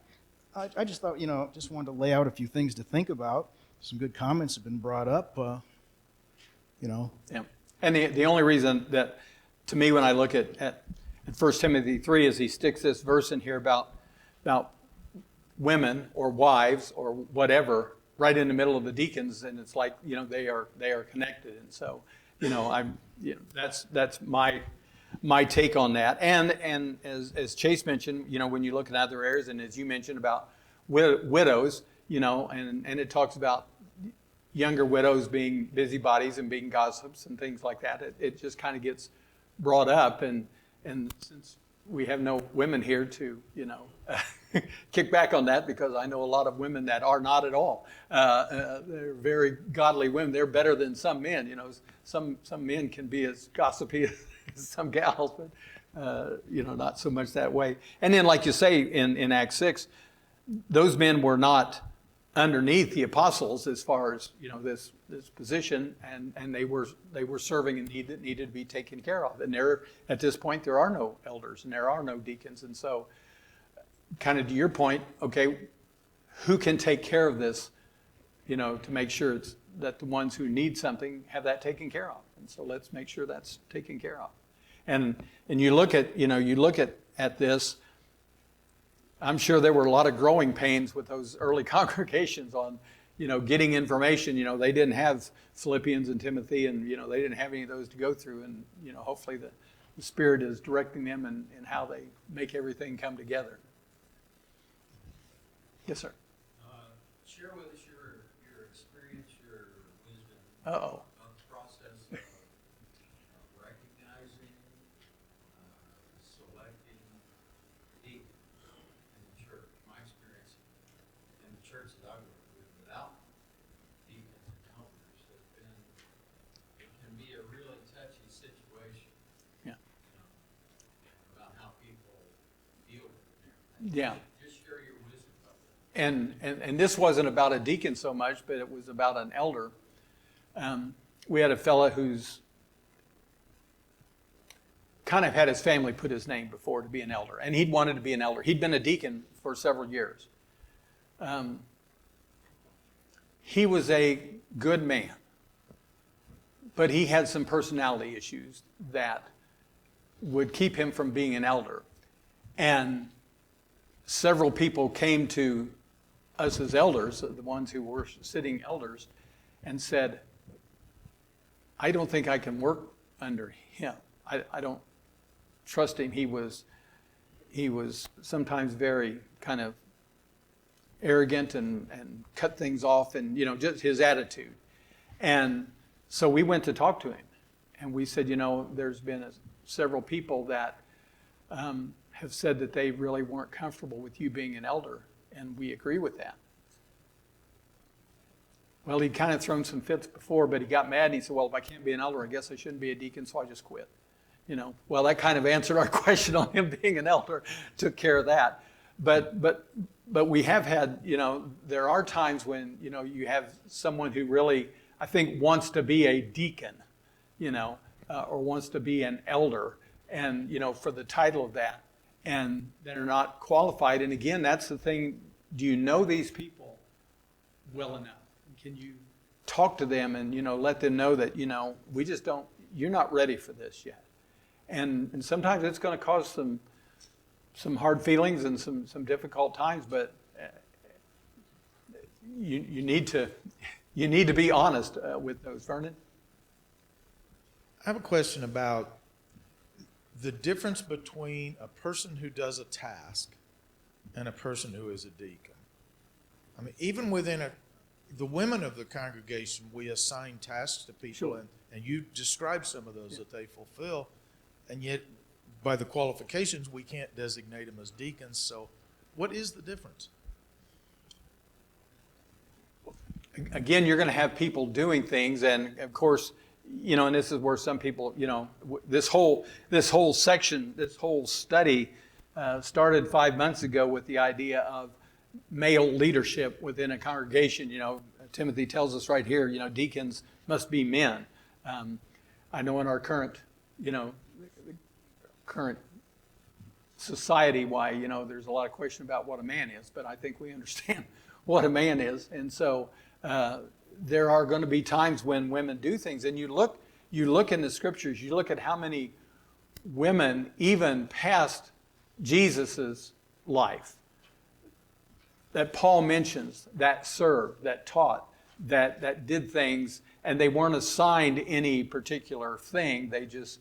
I just thought, just wanted to lay out a few things to think about. Some good comments have been brought up, Yeah. And the only reason that, to me, when I look at 1 Timothy 3, is he sticks this verse in here about women or wives or whatever right in the middle of the deacons, and it's like, they are connected. And so, that's my take on that. And as Chase mentioned, when you look at other areas, and as you mentioned about widows, and it talks about younger widows being busybodies and being gossips and things like that. It just kind of gets brought up, and since we have no women here to kick back on that, because I know a lot of women that are not at all. They're very godly women. They're better than some men. Some men can be as gossipy as some gals, but not so much that way. And then, like you say in Acts 6, those men were not underneath the apostles as far as this position, and they were serving a need that needed to be taken care of. And at this point there are no elders and there are no deacons, and so kind of to your point, okay, who can take care of this, to make sure that the ones who need something have that taken care of. And so let's make sure that's taken care of. And you look at this. I'm sure there were a lot of growing pains with those early congregations on, getting information. They didn't have Philippians and Timothy, and they didn't have any of those to go through. And hopefully the Spirit is directing them in how they make everything come together. Yes, sir. Share with us your experience, your wisdom Uh-oh. of the process of recognizing, selecting deacons in the church. My experience in the church that I work with, without deacons and elders, it can be a really touchy situation. Yeah. About how people deal with it and everything. Yeah. Just share your wisdom of it. And this wasn't about a deacon so much, but it was about an elder. We had a fella who's kind of had his family put his name before to be an elder, and he'd wanted to be an elder. He'd been a deacon for several years. He was a good man, but he had some personality issues that would keep him from being an elder. And several people came to us as elders, the ones who were sitting elders, and said, I don't think I can work under him. I don't trust him. He was sometimes very kind of arrogant and cut things off, and just his attitude. And so we went to talk to him, and we said, there's been several people that have said that they really weren't comfortable with you being an elder, and we agree with that. Well, he'd kind of thrown some fits before, but he got mad and he said, well, if I can't be an elder, I guess I shouldn't be a deacon, so I just quit. Well, that kind of answered our question on him being an elder, took care of that. But we have had, there are times when, you have someone who really, I think, wants to be a deacon, or wants to be an elder, and, for the title of that, and that are not qualified. And again, that's the thing. Do you know these people well enough? Can you talk to them and, let them know that, we just don't, you're not ready for this yet. And sometimes it's going to cause some hard feelings and some difficult times, but you need to be honest with those. Vernon? I have a question about the difference between a person who does a task and a person who is a deacon. I mean, even within the women of the congregation, we assign tasks to people, Sure. and you describe some of those that they fulfill, and yet by the qualifications, we can't designate them as deacons. So what is the difference? again, you're going to have people doing things, and of course, and this is where some people, this whole section, this whole study started 5 months ago with the idea of male leadership within a congregation. Timothy tells us right here, deacons must be men. I know in our current society why, there's a lot of question about what a man is, but I think we understand what a man is. And so there are going to be times when women do things, and you look in the scriptures, you look at how many women, even past Jesus's life, that Paul mentions, that served, that taught, that did things, and they weren't assigned any particular thing. They just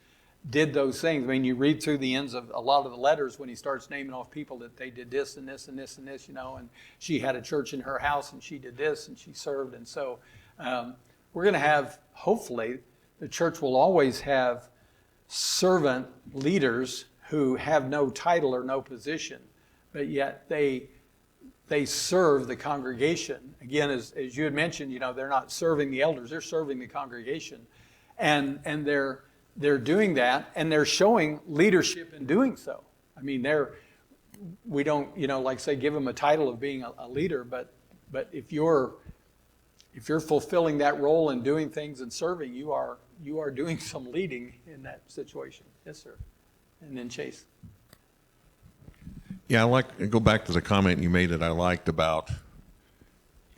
did those things. I mean, you read through the ends of a lot of the letters when he starts naming off people that they did this and this and this and this, and she had a church in her house and she did this and she served. And so we're going to have, hopefully, the church will always have servant leaders who have no title or no position, but yet they serve the congregation. Again, as you had mentioned, they're not serving the elders, they're serving the congregation. And they're doing that, and they're showing leadership in doing so. I mean, we don't, like say, give them a title of being a leader, but if you're fulfilling that role and doing things and serving, you are doing some leading in that situation. Yes, sir. And then Chase. Yeah, go back to the comment you made that I liked about,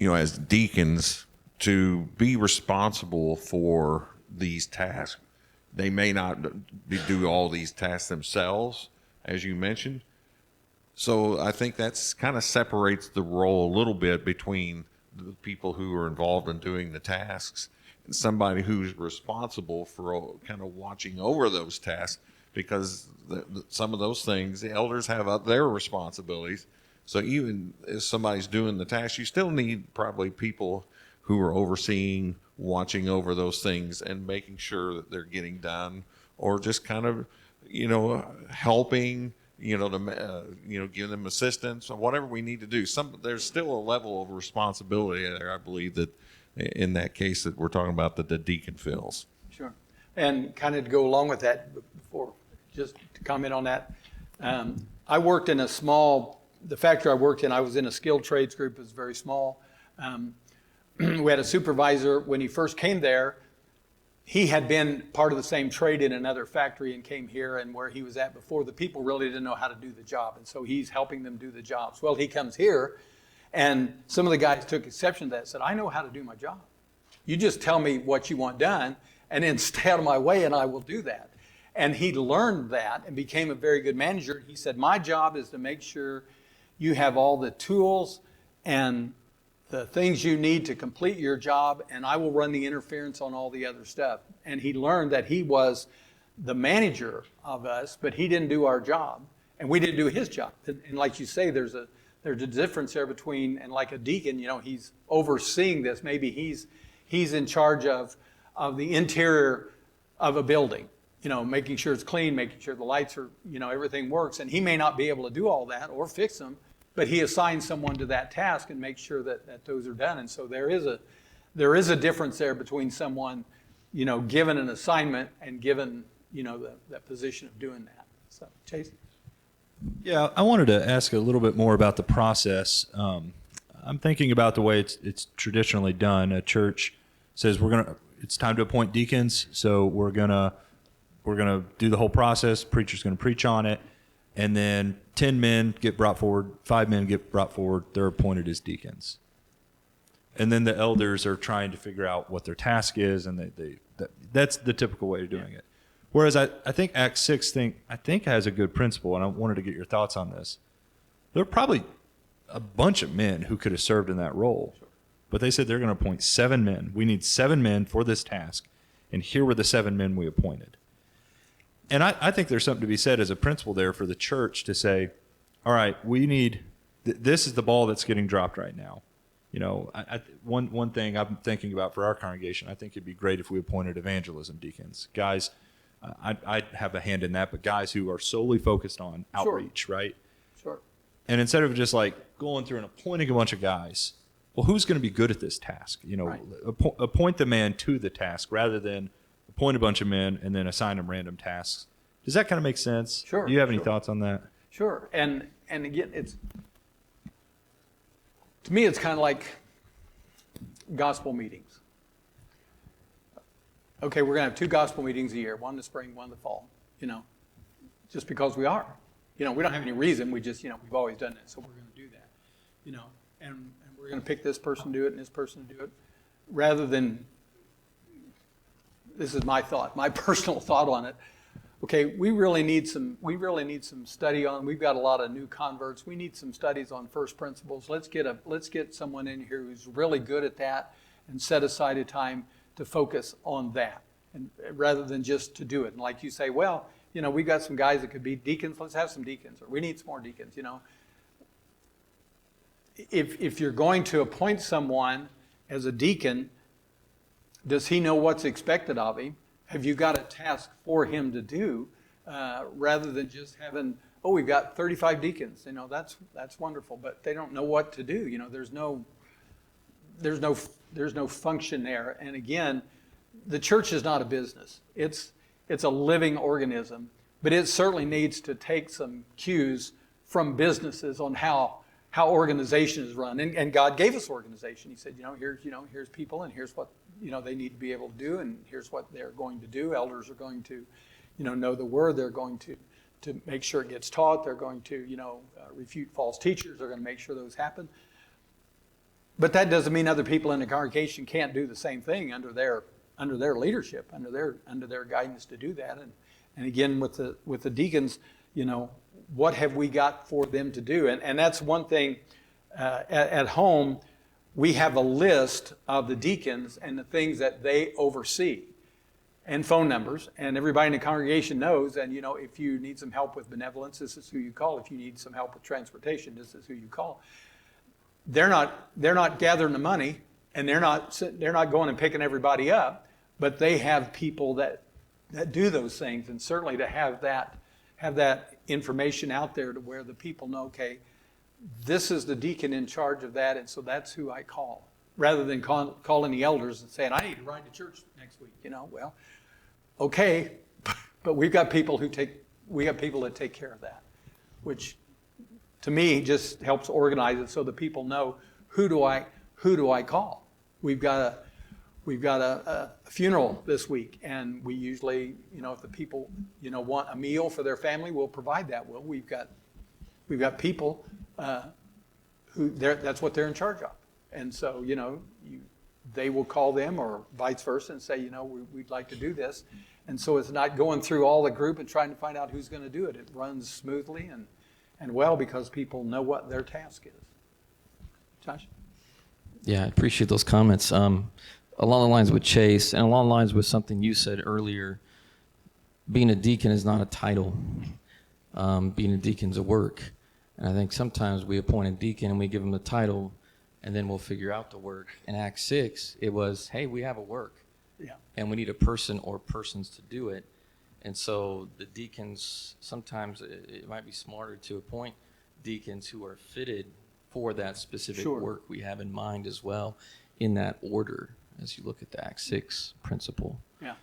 as deacons, to be responsible for these tasks. They may not do all these tasks themselves, as you mentioned. So I think that's kind of separates the role a little bit between the people who are involved in doing the tasks and somebody who's responsible for kind of watching over those tasks, because some of those things the elders have their responsibilities. So even if somebody's doing the task, you still need probably people who are overseeing, watching over those things and making sure that they're getting done, or just kind of, helping, giving them assistance or whatever we need to do. There's still a level of responsibility there, I believe, that in that case that we're talking about that the deacon fills. Sure. And kind of to go along with that, before just to comment on that, I worked in the factory I worked in, I was in a skilled trades group. It was very small. We had a supervisor when he first came there. He had been part of the same trade in another factory and came here, and where he was at before, the people really didn't know how to do the job. And so he's helping them do the jobs. Well, he comes here, and some of the guys took exception to that, said, I know how to do my job. You just tell me what you want done, and then stay out of my way, and I will do that. And he learned that and became a very good manager. He said, my job is to make sure you have all the tools and the things you need to complete your job, and I will run the interference on all the other stuff. And he learned that he was the manager of us, but he didn't do our job, and we didn't do his job. And like you say, there's a difference there between, and like a deacon, he's overseeing this. Maybe he's in charge of the interior of a building, making sure it's clean, making sure the lights are, everything works. And he may not be able to do all that or fix them, but he assigns someone to that task and makes sure that those are done. And so there is a difference there between someone, given an assignment and given, that position of doing that. So, Chase? Yeah, I wanted to ask a little bit more about the process. I'm thinking about the way it's traditionally done. A church says it's time to appoint deacons, so we're gonna do the whole process. Preacher's gonna preach on it, and then 10 men get brought forward, 5 men get brought forward. They're appointed as deacons, and then the elders are trying to figure out what their task is, and that's the typical way of doing it. Whereas I think Acts 6 has a good principle, and I wanted to get your thoughts on this. There are probably a bunch of men who could have served in that role, but they said they're going to appoint 7 men. We need 7 men for this task, and here were the 7 men we appointed. And I think there's something to be said as a principle there for the church to say, all right, we need, this is the ball that's getting dropped right now. One thing I'm thinking about for our congregation, I think it'd be great if we appointed evangelism deacons. Guys, I'd have a hand in that, but guys who are solely focused on outreach, right? Sure. And instead of just like going through and appointing a bunch of guys, well, who's going to be good at this task? You know, Right. appoint the man to the task rather than appoint a bunch of men and then assign them random tasks. Does that kind of make sense? Sure, Do you have any sure. thoughts on that? Sure, and again, to me, it's kind of like gospel meetings. Okay, we're going to have 2 gospel meetings a year, one in the spring, one in the fall, you know, just because we are. You know, we don't have any reason, we just, you know, we've always done it, so we're going to do that, you know, and we're going to pick this person to do it and this person to do it, rather than, this is my thought, my personal thought on it. Okay, we really need some study on. We've got a lot of new converts. We need some studies on first principles. Let's get someone in here who's really good at that, and set aside a time to focus on that, and rather than just to do it. And like you say, well, you know, we've got some guys that could be deacons. Let's have some deacons, or we need some more deacons. You know, if you're going to appoint someone as a deacon, does he know what's expected of him? Have you got a task for him to do, rather than just having, oh, we've got 35 deacons. You know, that's wonderful, but they don't know what to do. You know, there's no function there. And again, the church is not a business. It's a living organism, but it certainly needs to take some cues from businesses on how organization is run. And God gave us organization. He said, here's people, and here's what, they need to be able to do, and here's what they're going to do. Elders are going to, know the word. They're going to make sure it gets taught. They're going to, refute false teachers. They're going to make sure those happen. But that doesn't mean other people in the congregation can't do the same thing under their leadership, under their guidance to do that. And again, with the deacons, what have we got for them to do? And that's one thing. At home, we have a list of the deacons and the things that they oversee, and phone numbers, and everybody in the congregation knows. And if you need some help with benevolence, this is who you call. If you need some help with transportation, this is who you call. They're not gathering the money, and they're not going and picking everybody up, but they have people that do those things. And certainly to have that information out there to where the people know, okay, this is the deacon in charge of that, and so that's who I call, rather than calling the elders and saying, I need to ride to church next week. Well, okay, but we've got people that take care of that, which to me just helps organize it so the people know, who do I call? We've got a funeral this week, and we usually, if the people, want a meal for their family, we'll provide that. Well, we've got people who that's what they're in charge of, and so they will call them, or vice versa, and say, we'd like to do this, and so it's not going through all the group and trying to find out who's going to do it. It runs smoothly and well because people know what their task is. Josh? Yeah, I appreciate those comments. Along the lines with Chase, and along the lines with something you said earlier, being a deacon is not a title. Being a deacon's a work. And I think sometimes we appoint a deacon and we give him the title, and then we'll figure out the work. In Acts 6, it was, hey, we have a work. Yeah. And we need a person or persons to do it. And so the deacons, sometimes it might be smarter to appoint deacons who are fitted for that specific Sure. work we have in mind as well, in that order, as you look at the Acts 6 principle. Yeah.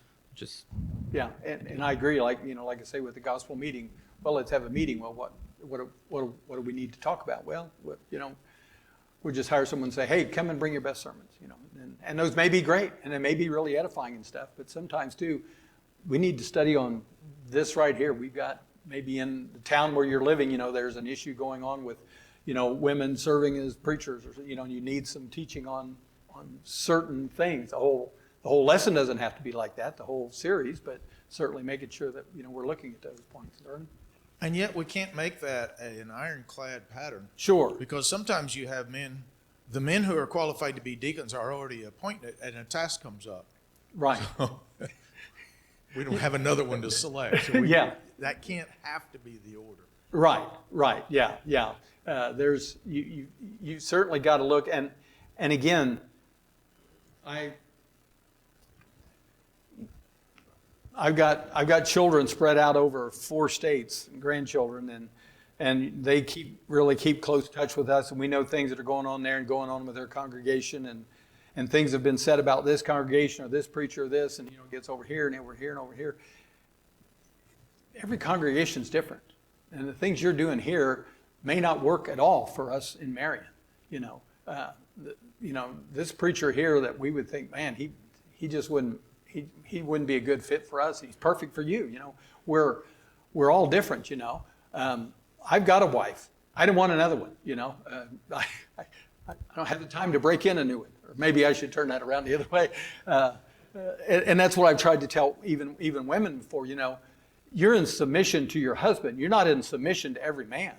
Yeah, and I agree. Like I say with the gospel meeting, well, let's have a meeting. Well, what do we need to talk about? Well, we'll just hire someone and say, hey, come and bring your best sermons. And those may be great, and they may be really edifying and stuff. But sometimes too, we need to study on this right here. We've got maybe in the town where you're living, there's an issue going on with, women serving as preachers, or you need some teaching on certain things. The whole lesson doesn't have to be like that, the whole series, but certainly making sure that we're looking at those points. Vernon? And yet we can't make that an ironclad pattern. Sure. Because sometimes you have the men who are qualified to be deacons are already appointed, and a task comes up. Right. We don't have another one to select. So Yeah. That can't have to be the order. Right. Yeah. There's you certainly got to look, and again, I've got children spread out over 4 states, grandchildren, and they really keep close touch with us, and we know things that are going on there and going on with their congregation, and things have been said about this congregation or this preacher or this, and it gets over here and over here and over here. Every congregation is different, and the things you're doing here may not work at all for us in Marion. This preacher here that we would think, man, he just wouldn't be a good fit for us. He's perfect for you. We're all different. I've got a wife. I don't want another one. I don't have the time to break in a new one. Or maybe I should turn that around the other way. And that's what I've tried to tell even women before. You're in submission to your husband. You're not in submission to every man.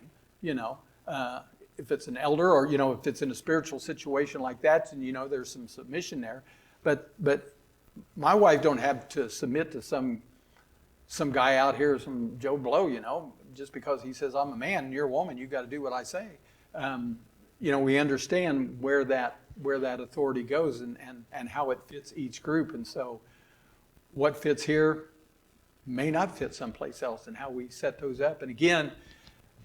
If it's an elder, or if it's in a spiritual situation like that, and there's some submission there. But my wife don't have to submit to some guy out here, some Joe Blow, just because he says I'm a man and you're a woman, you got to do what I say. We understand where that authority goes and how it fits each group, and so what fits here may not fit someplace else, and how we set those up. And again,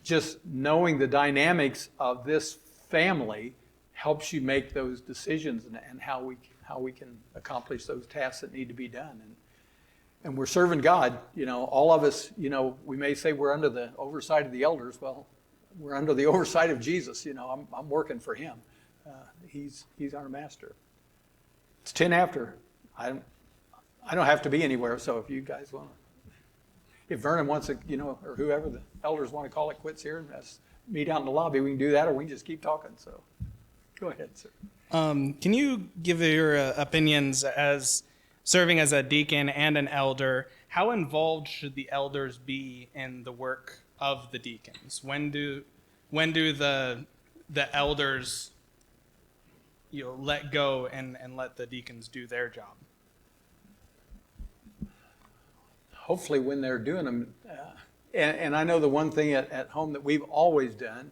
just knowing the dynamics of this family helps you make those decisions and how we can accomplish those tasks that need to be done. And we're serving God. All of us, we may say we're under the oversight of the elders. Well, we're under the oversight of Jesus. I'm working for him. He's our master. It's 10 after. I don't have to be anywhere, so if you guys want to, if Vernon wants to, or whoever the elders want to call it quits here and us meet out in the lobby, we can do that, or we can just keep talking. So go ahead, sir. Can you give your opinions as serving as a deacon and an elder? How involved should the elders be in the work of the deacons? When do the elders let go and let the deacons do their job? Hopefully when they're doing them. And I know the one thing at home that we've always done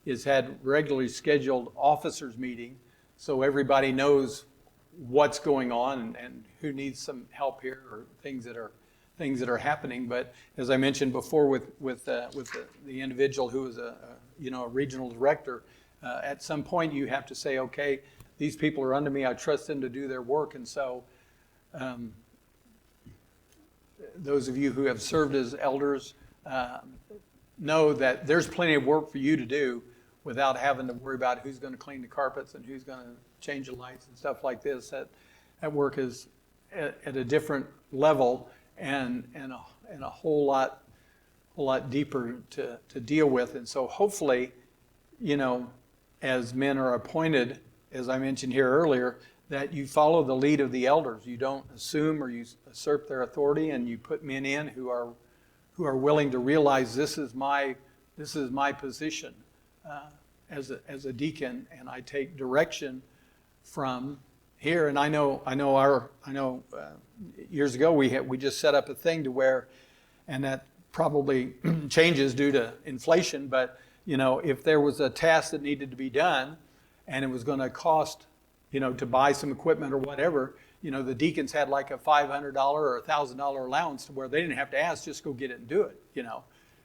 is had regularly scheduled officers meeting, so everybody knows what's going on and who needs some help here, or things that are happening. But as I mentioned before, with the individual who is a regional director, at some point you have to say, okay, these people are under me. I trust them to do their work, and so. Those of you who have served as elders know that there's plenty of work for you to do without having to worry about who's going to clean the carpets and who's going to change the lights and stuff like this. That work is at a different level and a whole lot deeper to deal with. And so hopefully, as men are appointed, as I mentioned here earlier, that you follow the lead of the elders. You don't assume or you usurp their authority, and you put men in who are willing to realize this is my position as a deacon, and I take direction from here. And I know years ago we just set up a thing to where, and that probably changes due to inflation, but if there was a task that needed to be done and it was going to cost to buy some equipment or whatever, the deacons had like a $500 or $1,000 allowance to where they didn't have to ask, just go get it and do it,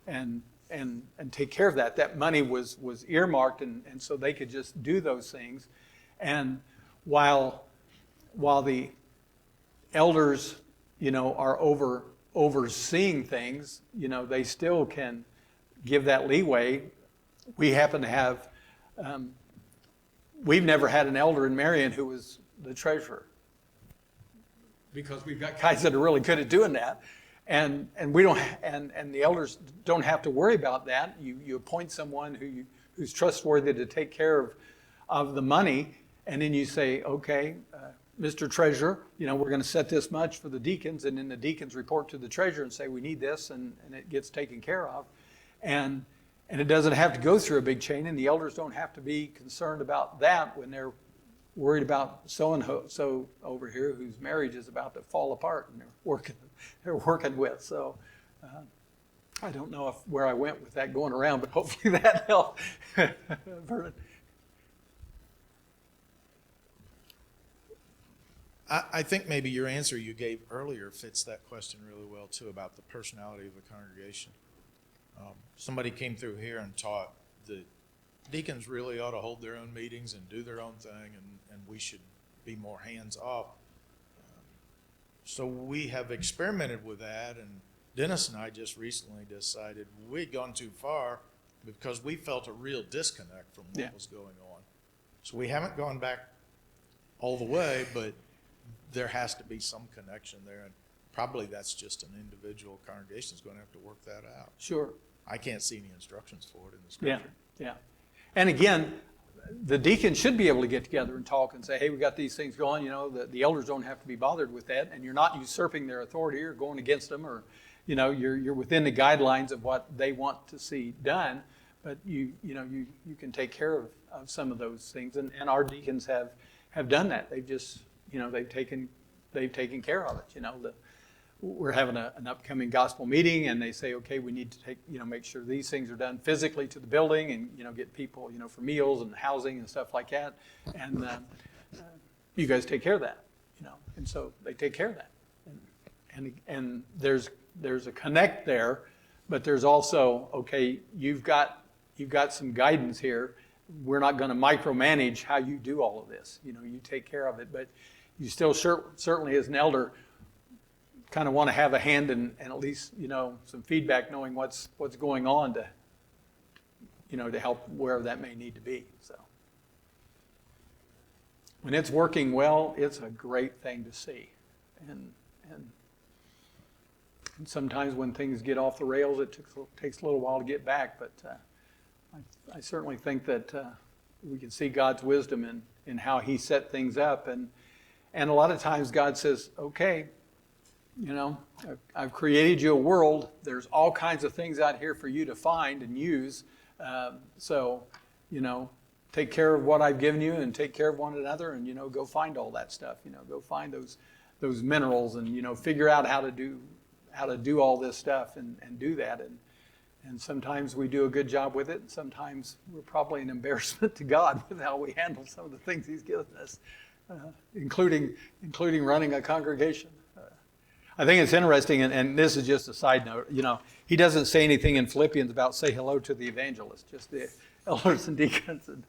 and take care of that. That money was earmarked, and so they could just do those things. And while the elders, are overseeing things, they still can give that leeway. We happen to have. We've never had an elder in Marion who was the treasurer, because we've got guys that are really good at doing that, and we don't, and the elders don't have to worry about that. You appoint someone who's trustworthy to take care of the money, and then you say, okay, Mr. Treasurer, we're going to set this much for the deacons, and then the deacons report to the treasurer and say we need this, and it gets taken care of, and it doesn't have to go through a big chain, and the elders don't have to be concerned about that when they're worried about so-and-so over here whose marriage is about to fall apart and they're working with. So I don't know where I went with that going around, but hopefully that helped. Vernon. I think maybe your answer you gave earlier fits that question really well too, about the personality of the congregation. Somebody came through here and taught that deacons really ought to hold their own meetings and do their own thing, and we should be more hands-off. So we have experimented with that, and Dennis and I just recently decided we'd gone too far because we felt a real disconnect from what was going on. So we haven't gone back all the way, but there has to be some connection there, and probably that's just an individual congregation is going to have to work that out. Sure. I can't see any instructions for it in the Yeah, scripture. yeah. And again, the deacons should be able to get together and talk and say, hey, we got these things going, the elders don't have to be bothered with that, and you're not usurping their authority or going against them, or, you're within the guidelines of what they want to see done, but you can take care of some of those things, and our deacons have done that. They've just, they've taken care of it, We're having an upcoming gospel meeting, and they say, okay, we need to make sure these things are done physically to the building, and get people, for meals and housing and stuff like that. And you guys take care of that, And so they take care of that. And there's a connect there, but there's also, okay, you've got some guidance here. We're not going to micromanage how you do all of this. You take care of it, but you still certainly as an elder kind of want to have a hand and at least, some feedback, knowing what's going on to, to help wherever that may need to be. So when it's working well, it's a great thing to see. And sometimes when things get off the rails, it takes a little while to get back. But I certainly think that we can see God's wisdom in how he set things up. And a lot of times God says, okay, I've created you a world. There's all kinds of things out here for you to find and use. So, take care of what I've given you and take care of one another, and, go find all that stuff. Go find those minerals and, figure out how to do all this stuff and do that. And sometimes we do a good job with it. And sometimes we're probably an embarrassment to God with how we handle some of the things he's given us, including running a congregation. I think it's interesting, and this is just a side note, he doesn't say anything in Philippians about say hello to the evangelist, just the elders and deacons. And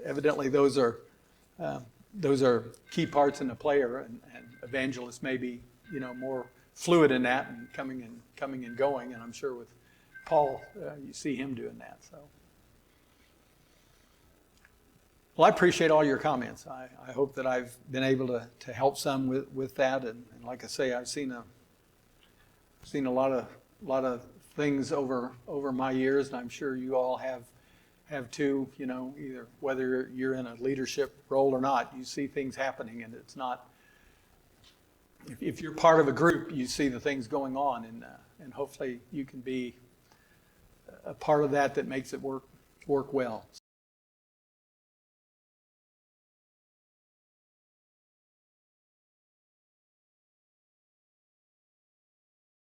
evidently those are key parts in the player, and evangelists may be, more fluid in that and coming and going. And I'm sure with Paul, you see him doing that. So, well, I appreciate all your comments. I hope that I've been able to help some with that. And like I say, I've seen a lot of things over my years, and I'm sure you all have too. Either whether you're in a leadership role or not, you see things happening, and it's not. If you're part of a group, you see the things going on, and hopefully you can be a part of that makes it work well.